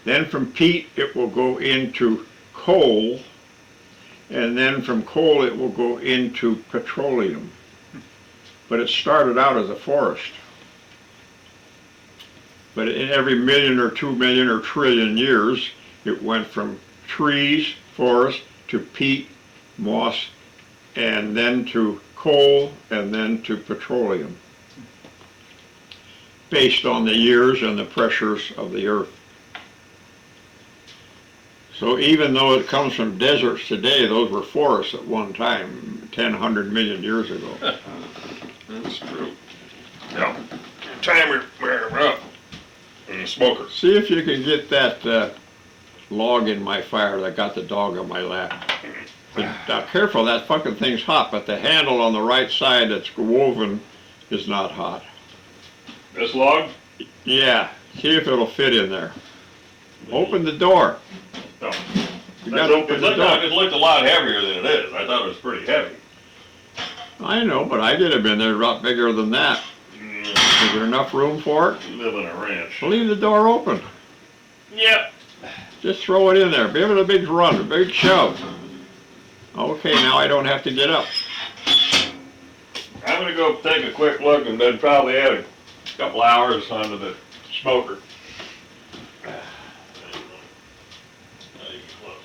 A: Then from peat it will go into coal, and then from coal it will go into petroleum. But it started out as a forest. But in every million or 2 million or trillion years, it went from trees, forest, to peat, moss, and then to coal, and then to petroleum, based on the years and the pressures of the earth. So even though it comes from deserts today, those were forests at one time, 100 million years ago.
B: That's true. Yeah. Time we're rough. And the smoker.
A: See if you can get that log in my fire that got the dog on my lap. But now careful, that fucking thing's hot, but the handle on the right side that's woven is not hot.
B: This log?
A: Yeah, see if it'll fit in there. Open the door.
B: No.
A: You gotta open the door.
B: It looked a lot heavier than it is. I thought it was pretty heavy.
A: I know, but I get them in there a lot bigger than that. Is there enough room for it?
B: You live in a ranch.
A: Leave the door open.
B: Yep.
A: Just throw it in there. Give it a big run, a big shove. Okay, now I don't have to get up.
B: I'm gonna go take a quick look and then probably add a couple hours onto the smoker. Not even close.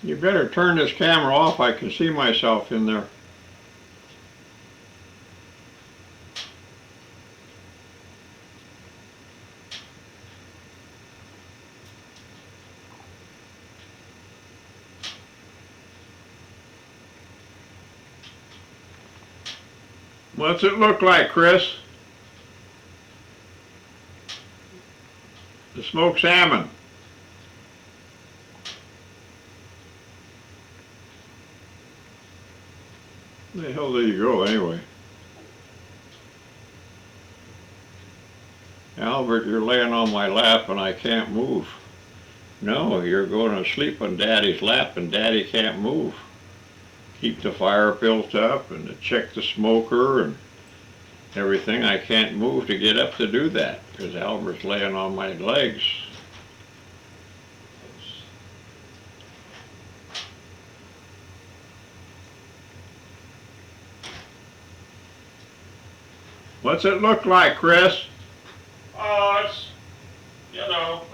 A: You better turn this camera off. I can see myself in there. What's it look like, Chris? The smoked salmon. Where the hell did you go anyway? Albert, you're laying on my lap and I can't move. No, you're going to sleep on Daddy's lap and Daddy can't move. Keep the fire built up and to check the smoker and everything. I can't move to get up to do that because Albert's laying on my legs. What's it look like, Chris?
B: Oh,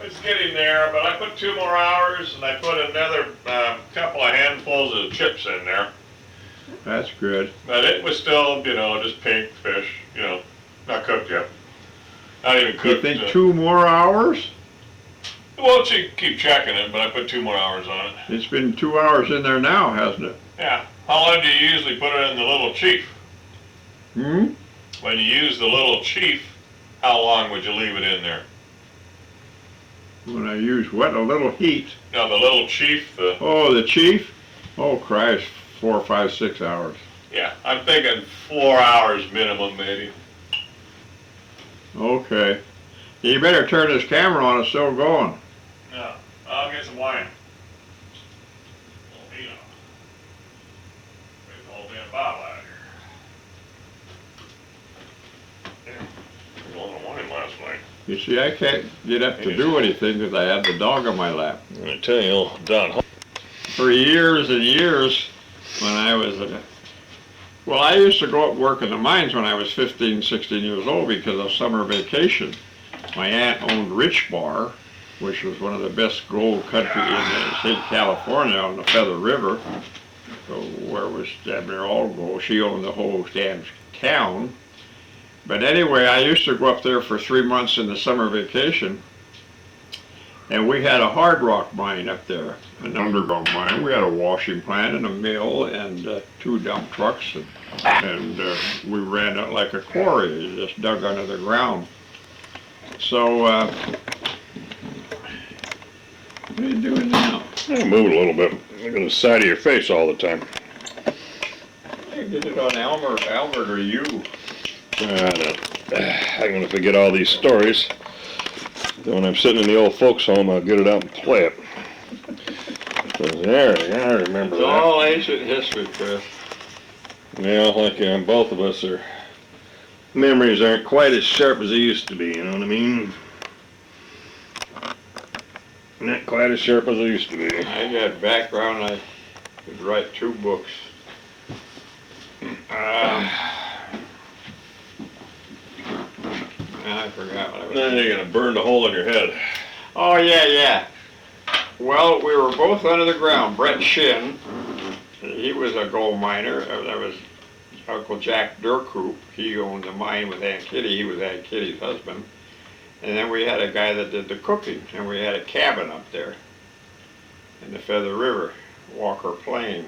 B: it's getting there, but I put 2 more hours and I put another couple of handfuls of chips in there.
A: That's good.
B: But it was still, just pink fish, not cooked yet. Not even
A: You
B: cooked.
A: think 2 more hours?
B: Well, keep checking it, but I put 2 more hours on it.
A: It's been 2 hours in there now, hasn't it?
B: Yeah. How long do you usually put it in the Little Chief?
A: Hmm?
B: When you use the Little Chief, how long would you leave it in there?
A: When I use what? A little heat.
B: No, the Little Chief,
A: Oh, the chief? Oh, Christ, 4, 5, 6 hours.
B: yeah, I'm thinking 4 hours minimum, maybe.
A: Okay. You better turn this camera on, it's still going.
B: No, I'll get some wine. There's a whole damn bottle out here. There was a lot of wine last night.
A: You see, I can't get up to do anything because I have the dog on my lap.
B: I'm gonna tell you, old Don.
A: For years and years, when I was, well, I used to go up work in the mines when I was 15, 16 years old because of summer vacation. My aunt owned Rich Bar, which was one of the best gold country in the state of California on the Feather River, so where was Admiral Gold. She owned the whole damn town. But anyway, I used to go up there for 3 months in the summer vacation, and we had a hard rock mine up there, an underground mine. We had a washing plant and a mill and 2 dump trucks, and we ran it like a quarry, just dug under the ground. So, what are you doing now?
B: I'm moving a little bit. Look at the side of your face all the time.
A: I did it on Albert or you.
B: I'm gonna forget all these stories. Then when I'm sitting in the old folks' home, I'll get it out and play it. There, I remember
A: It's
B: that.
A: all ancient history, Chris.
B: Yeah, like both of us, our memories aren't quite as sharp as they used to be, you know what I mean? Not quite as sharp as they used to be.
A: I got background, I could write 2 books. I forgot what I was
B: Then
A: saying.
B: you're gonna burn the hole in your head.
A: Oh, yeah. Well, we were both under the ground. Brett Shin, he was a gold miner. That was Uncle Jack Durkoop. He owned the mine with Aunt Kitty. He was Aunt Kitty's husband. And then we had a guy that did the cooking, and we had a cabin up there in the Feather River, Walker Plain,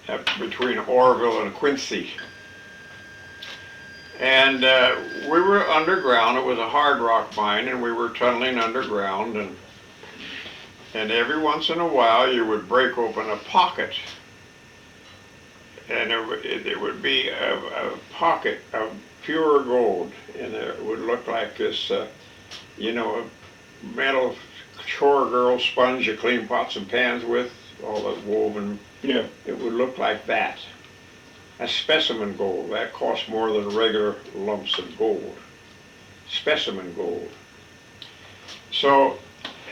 A: up between Orville and Quincy. And we were underground. It was a hard rock mine, and we were tunneling underground. And every once in a while, you would break open a pocket, and it would be a pocket of pure gold, and it would look like this, a metal chore girl sponge you clean pots and pans with, all the woven.
B: Yeah.
A: It would look like that. A specimen gold, that costs more than regular lumps of gold. Specimen gold. So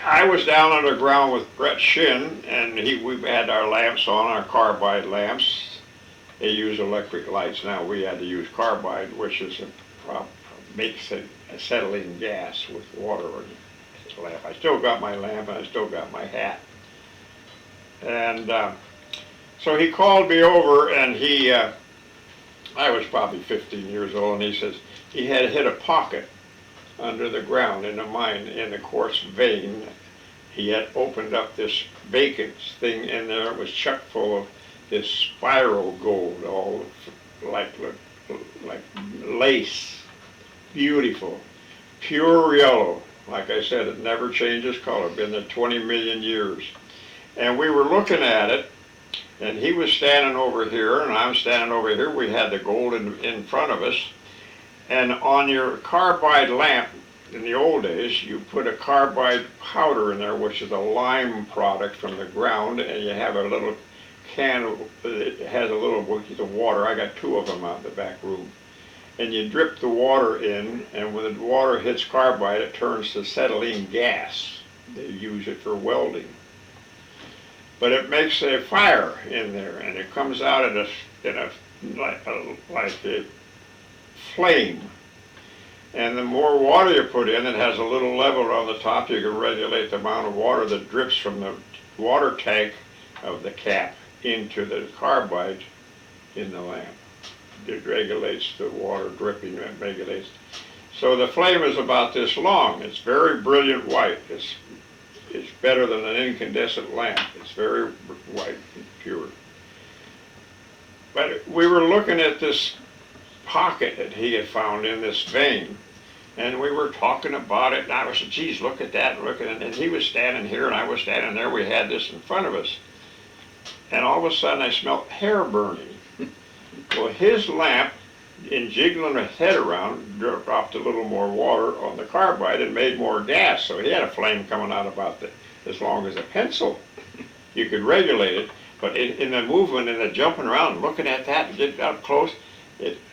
A: I was down underground with Brett Shin, and we had our lamps on, our carbide lamps. They use electric lights now. We had to use carbide, which makes a acetylene gas with water in the lamp. I still got my lamp and I still got my hat. And so he called me over, and I was probably 15 years old, and he says he had hit a pocket under the ground in the mine in the quartz vein. He had opened up this vacant thing in there. It was chock full of this spiral gold, all like lace, beautiful, pure yellow. Like I said, it never changes color. Been there 20 million years. And we were looking at it, and he was standing over here, and I'm standing over here. We had the gold in front of us. And on your carbide lamp, in the old days, you put a carbide powder in there, which is a lime product from the ground, and you have a little can that has a little bucket of water. I got 2 of them out in the back room. And you drip the water in, and when the water hits carbide, it turns to acetylene gas. They use it for welding. But it makes a fire in there, and it comes out like a flame. And the more water you put in, it has a little lever on the top. You can regulate the amount of water that drips from the water tank of the cap into the carbide in the lamp. It regulates the water dripping, it regulates. So the flame is about this long. It's very brilliant white. It's better than an incandescent lamp. It's very white and pure. But we were looking at this pocket that he had found in this vein, and we were talking about it, and I was saying, geez, look at that, and look at it. And he was standing here, and I was standing there. We had this in front of us. And all of a sudden, I smelled hair burning. Well, his lamp, in jiggling his head around, dropped a little more water on the carbide and made more gas. So he had a flame coming out about as long as a pencil. You could regulate it, but in the movement and the jumping around, looking at that and getting up close,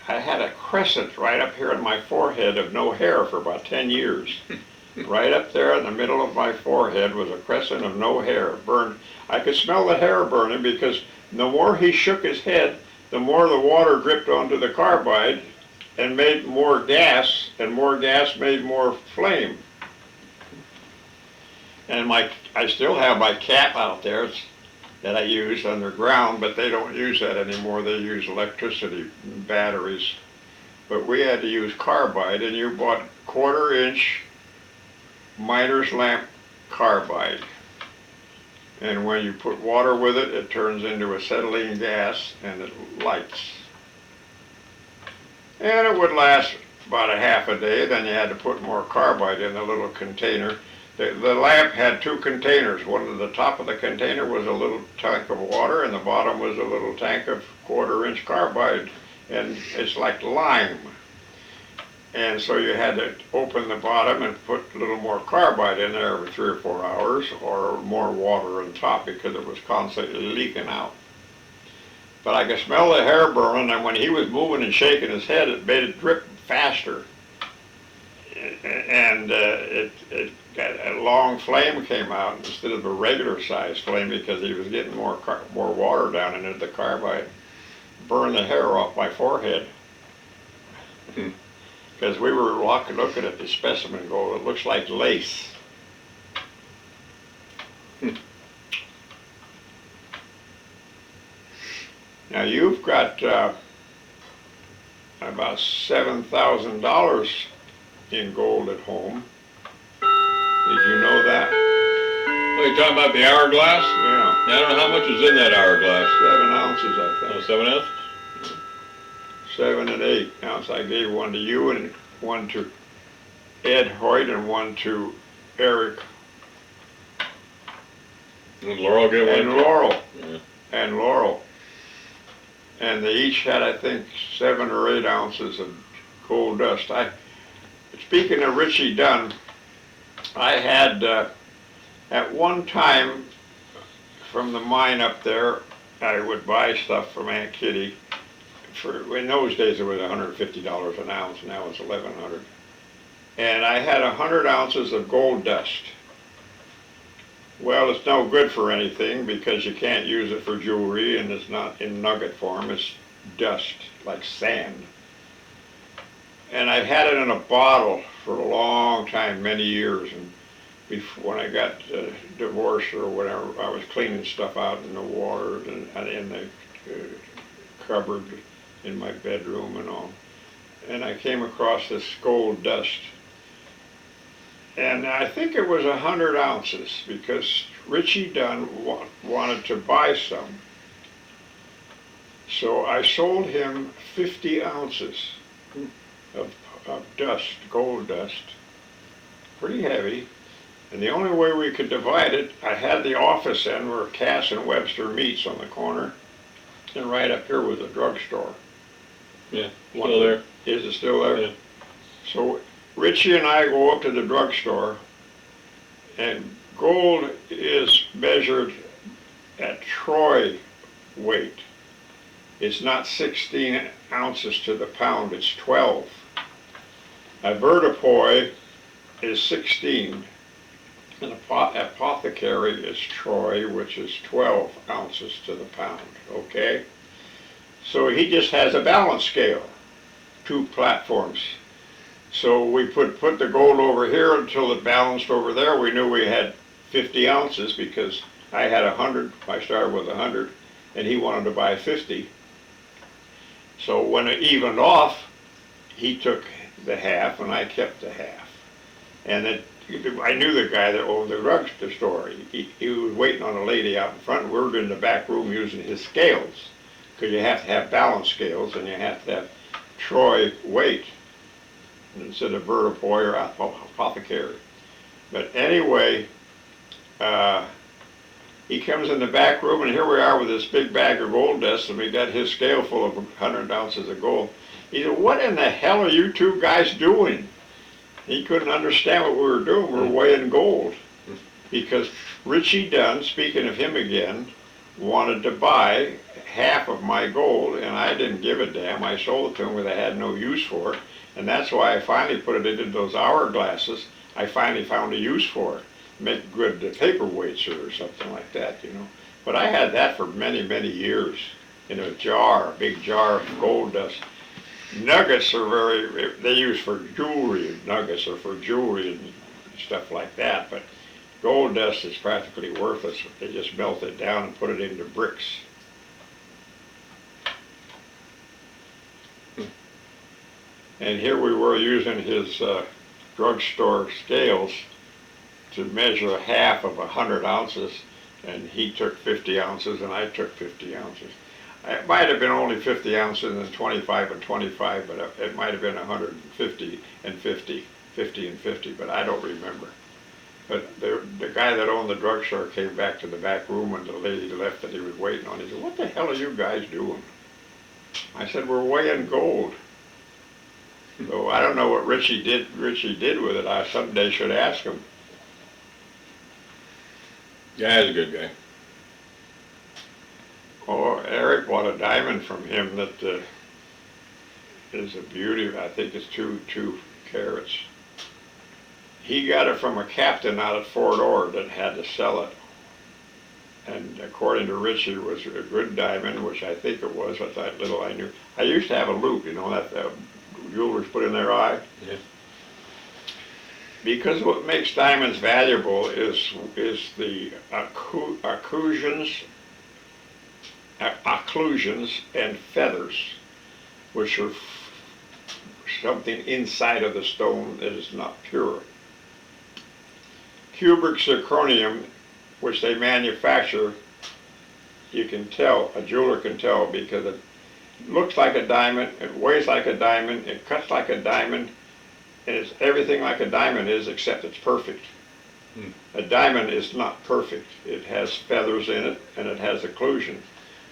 A: I had a crescent right up here on my forehead of no hair for about 10 years. Right up there in the middle of my forehead was a crescent of no hair, burned. I could smell the hair burning because the more he shook his head, the more the water dripped onto the carbide and made more gas, and more gas made more flame. And I still have my cap out there that I use underground, but they don't use that anymore. They use electricity batteries. But we had to use carbide, and you bought 1/4-inch miner's lamp carbide. And when you put water with it, it turns into acetylene gas and it lights. And it would last about a half a day. Then you had to put more carbide in the little container. The lamp had 2 containers. One at the top of the container was a little tank of water, and the bottom was a little tank of 1/4-inch carbide. And it's like lime. And so you had to open the bottom and put a little more carbide in there every 3 or 4 hours, or more water on top because it was constantly leaking out. But I could smell the hair burning, and when he was moving and shaking his head, it made it drip faster. And it got a long flame came out instead of a regular size flame because he was getting more water down into the carbide. Burned the hair off my forehead. Because we were looking at the specimen gold. It looks like lace. Now you've got about $7,000 in gold at home. Did you know that?
B: What, you talking about the hourglass?
A: Yeah.
B: I don't know how much is in that hourglass.
A: 7 ounces, I think.
B: 7 ounces?
A: 7 and 8 ounces. I gave one to you and one to Ed Hoyt and one to Eric.
B: And Laurel get one?
A: And Laurel.
B: Yeah.
A: And Laurel. And they each had, I think, 7 or 8 ounces of gold dust. Speaking of Richie Dunn, I had, at one time, from the mine up there, I would buy stuff from Aunt Kitty. In those days it was $150 an ounce, now it's $1,100. And I had 100 ounces of gold dust. Well, it's no good for anything because you can't use it for jewelry, and it's not in nugget form, it's dust, like sand. And I've had it in a bottle for a long time, many years, and before, when I got divorced or whatever, I was cleaning stuff out in the water and in the cupboard in my bedroom and all. And I came across this gold dust. And I think it was 100 ounces because Richie Dunn wanted to buy some. So I sold him 50 ounces of dust, gold dust, pretty heavy. And the only way we could divide it, I had the office end where Cass and Webster meets on the corner, and right up here was a drugstore.
B: Yeah, still there.
A: Is it still there?
B: Yeah.
A: So Richie and I go up to the drugstore, and gold is measured at troy weight. It's not 16 ounces to the pound, it's 12. A vertipoi is 16. An apothecary is troy, which is 12 ounces to the pound, okay? So he just has a balance scale, 2 platforms. So we put the gold over here until it balanced over there. We knew we had 50 ounces because I had 100, I started with 100, and he wanted to buy 50. So when it evened off, he took the half and I kept the half. And it, I knew the guy that owned the drugstore. He was waiting on a lady out in front. We were in the back room using his scales, because you have to have balance scales and you have to have troy weight instead of vertipoi or apothecary. But anyway, he comes in the back room, and here we are with this big bag of gold dust, and we got his scale full of 100 ounces of gold. He said, "What in the hell are you two guys doing?" He couldn't understand what we were doing. We were weighing gold. Because Richie Dunn, speaking of him again, wanted to buy half of my gold, and I didn't give a damn. I sold it to him because I had no use for it. And that's why I finally put it into those hourglasses. I finally found a use for it. Make good paperweights or something like that, you know. But I had that for many, many years in a jar, a big jar of gold dust. Nuggets are they use for jewelry. Nuggets are for jewelry and stuff like that. But gold dust is practically worthless. They just melt it down and put it into bricks. And here we were using his drugstore scales to measure half of 100 ounces, and he took 50 ounces and I took 50 ounces. It might have been only 50 ounces and 25 and 25, but it might have been 150 and 50, 50 and 50, but I don't remember. But the guy that owned the drugstore came back to the back room when the lady left that he was waiting on. He said, "What the hell are you guys doing?" I said, "We're weighing gold." So I don't know what Richie did with it. I someday should ask him.
B: Yeah, he's a good guy.
A: Oh, Eric bought a diamond from him that is a beauty. I think it's two carats. He got it from a captain out at Fort Ord that had to sell it. And according to Richie, it was a good diamond, which I think it was. With that little I knew. I used to have a loop, you know, that jewelers put in their eye.
B: Yeah.
A: Because what makes diamonds valuable is the occlusions and feathers, which are something inside of the stone that is not pure. Cubic zirconium, which they manufacture, you can tell, a jeweler can tell, because it looks like a diamond, it weighs like a diamond, it cuts like a diamond, and it's everything like a diamond is, except it's perfect. A diamond is not perfect. It has feathers in it, and it has occlusion.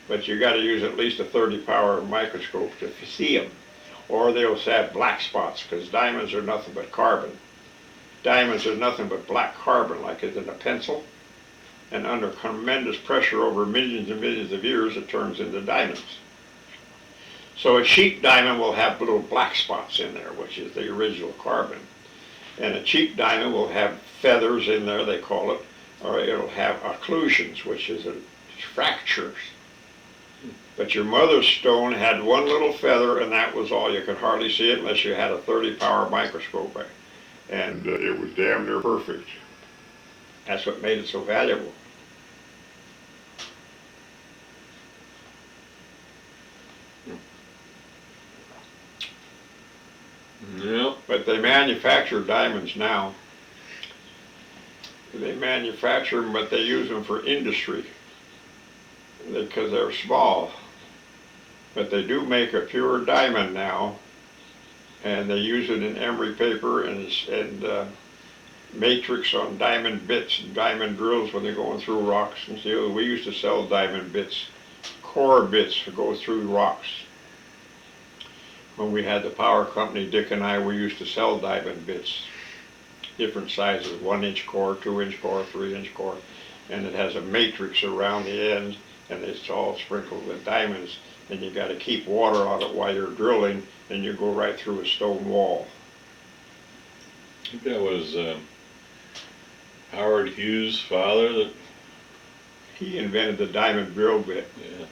A: But you got to use at least a 30-power microscope to see them. Or they'll have black spots, because diamonds are nothing but carbon. Diamonds are nothing but black carbon, like it's in a pencil. And under tremendous pressure over millions and millions of years, it turns into diamonds. So a cheap diamond will have little black spots in there, which is the original carbon. And a cheap diamond will have feathers in there, they call it, or it'll have occlusions, which is fractures. But your mother's stone had one little feather, and that was all. You could hardly see it unless you had a 30-power microscope. And it was damn near perfect. That's what made it so valuable.
B: Yeah.
A: But they manufacture diamonds now. They manufacture them, but they use them for industry because they're small. But they do make a pure diamond now, and they use it in emery paper and matrix on diamond bits and diamond drills when they're going through rocks and steel. We used to sell diamond bits, core bits to go through rocks. When we had the power company, Dick and I, we used to sell diamond bits, different sizes, 1-inch core, 2-inch core, 3-inch core, and it has a matrix around the end, and it's all sprinkled with diamonds, and you got to keep water on it while you're drilling, and you go right through a stone wall.
B: I think that was Howard Hughes' father that,
A: He invented the diamond drill bit.
B: yeah.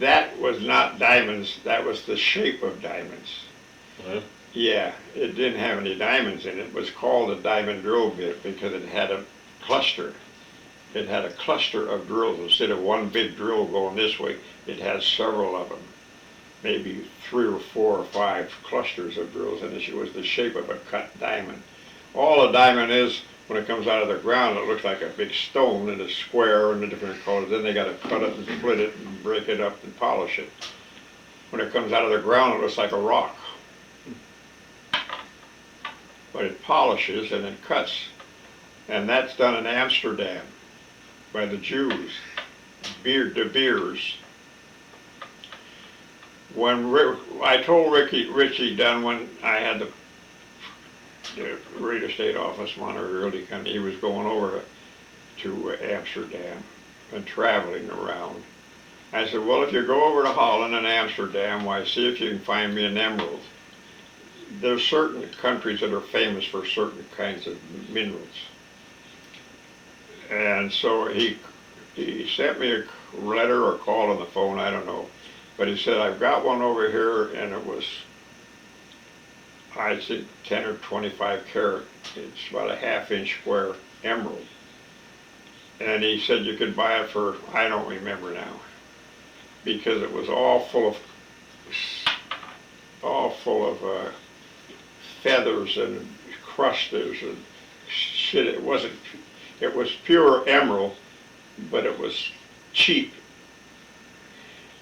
A: That was not diamonds, that was the shape of diamonds.
B: Huh?
A: Yeah, it didn't have any diamonds in it. It was called a diamond drill bit because it had a cluster. It had a cluster of drills. Instead of one big drill going this way, it has several of them. Maybe 3 or 4 or 5 clusters of drills, and it was the shape of a cut diamond. All a diamond is, when it comes out of the ground, it looks like a big stone and it's square and the different colors. Then they got to cut it and split it and break it up and polish it. When it comes out of the ground, it looks like a rock. But it polishes and it cuts. And that's done in Amsterdam by the Jews, De Beers. When I told Richie Dunn when I had the real estate office, Monterey Realty Company, he was going over to Amsterdam and traveling around. I said, well, if you go over to Holland and Amsterdam, why, see if you can find me an emerald. There's certain countries that are famous for certain kinds of minerals. And so he sent me a letter or call on the phone, I don't know. But he said, I've got one over here, and it was, I think, 10 or 25 carat. It's about a 1/2-inch square emerald. And he said you could buy it for, I don't remember now, because it was all full of feathers and crusters and shit. It was pure emerald, but it was cheap.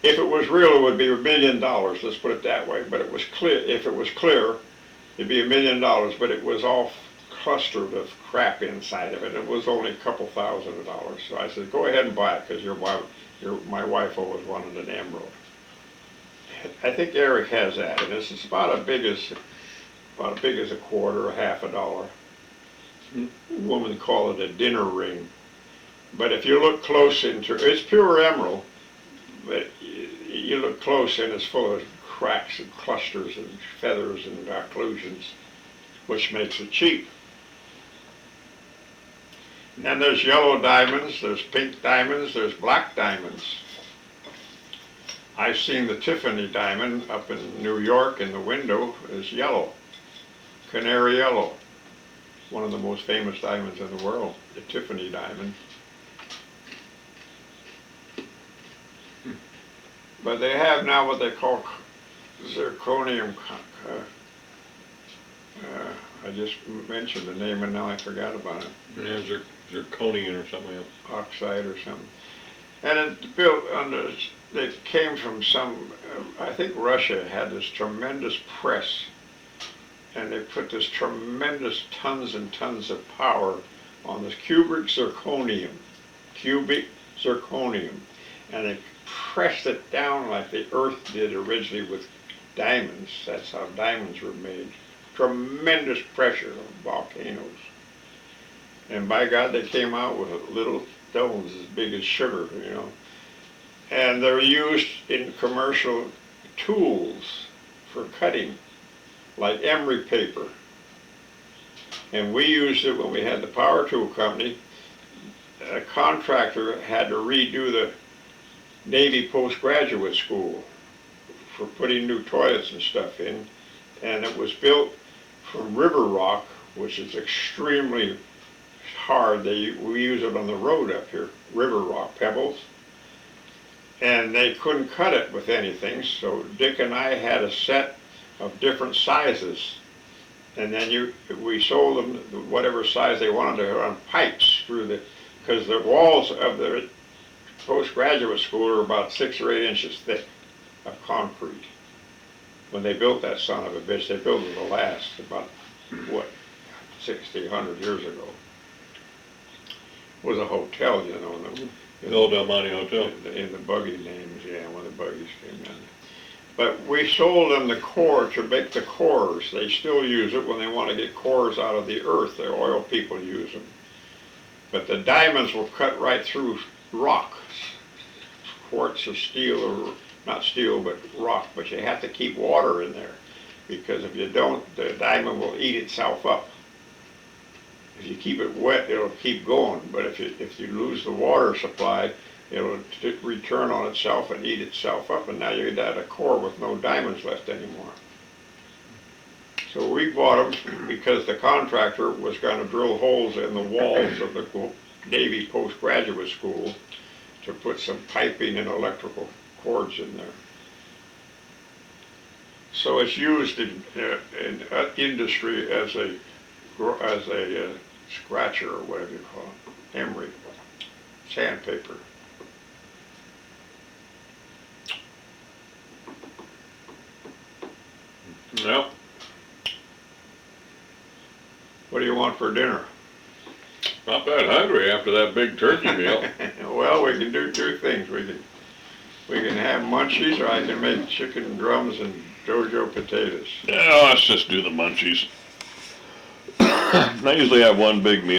A: If it was real, it would be $1 million, let's put it that way. But it was clear. If it was clear, it'd be $1 million, but it was all clustered of crap inside of it. It was only a couple $1,000. So I said, go ahead and buy it, because my wife always wanted an emerald. I think Eric has that, and it's about as big as a quarter or $half. Women call it a dinner ring. But if you look close into it, it's pure emerald, but you look close and it's full of cracks and clusters and feathers and occlusions, which makes it cheap. And there's yellow diamonds, there's pink diamonds, there's black diamonds. I've seen the Tiffany diamond up in New York, and the window is yellow, canary yellow. One of the most famous diamonds in the world, the Tiffany diamond. But they have now what they call zirconium. I just mentioned the name and now I forgot about it.
B: Yeah, zirconium or something else.
A: Oxide or something. And it's built under, it came from some, I think Russia had this tremendous press, and they put this tremendous tons and tons of power on this cubic zirconium, and they pressed it down like the earth did originally with diamonds. That's how diamonds were made. Tremendous pressure on volcanoes. And by God, they came out with little stones as big as sugar, you know. And they're used in commercial tools for cutting, like emery paper. And we used it when we had the power tool company. A contractor had to redo the Navy postgraduate school for putting new toilets and stuff in, and it was built from river rock, which is extremely hard. We use it on the road up here, river rock pebbles. And they couldn't cut it with anything, so Dick and I had a set of different sizes. And then we sold them whatever size they wanted to on pipes through because the walls of the postgraduate school are about 6 or 8 inches thick of concrete. When they built that son of a bitch, they built it to last about, 60, 100 years ago. It was a hotel,
B: The old Del Monte Hotel.
A: in the buggy names, yeah, when the buggies came in. But we sold them the core to make the cores. They still use it when they want to get cores out of the earth. The oil people use them. But the diamonds will cut right through rock. Quartz or steel, or not steel, but rock. But you have to keep water in there, because if you don't, the diamond will eat itself up. If you keep it wet, it'll keep going. But if you lose the water supply, it'll return on itself and eat itself up, and now you got a core with no diamonds left anymore. So we bought them because the contractor was going to drill holes in the walls of the Navy postgraduate school to put some piping and electrical cords in there. So it's used in industry as a scratcher, or whatever you call it, emery, sandpaper.
B: Well,
A: What do you want for dinner?
B: not that hungry after that big turkey meal.
A: Well, we can do two things. We can have munchies, or I can make chicken drums and JoJo potatoes.
B: Yeah, let's just do the munchies. I usually have one big meal.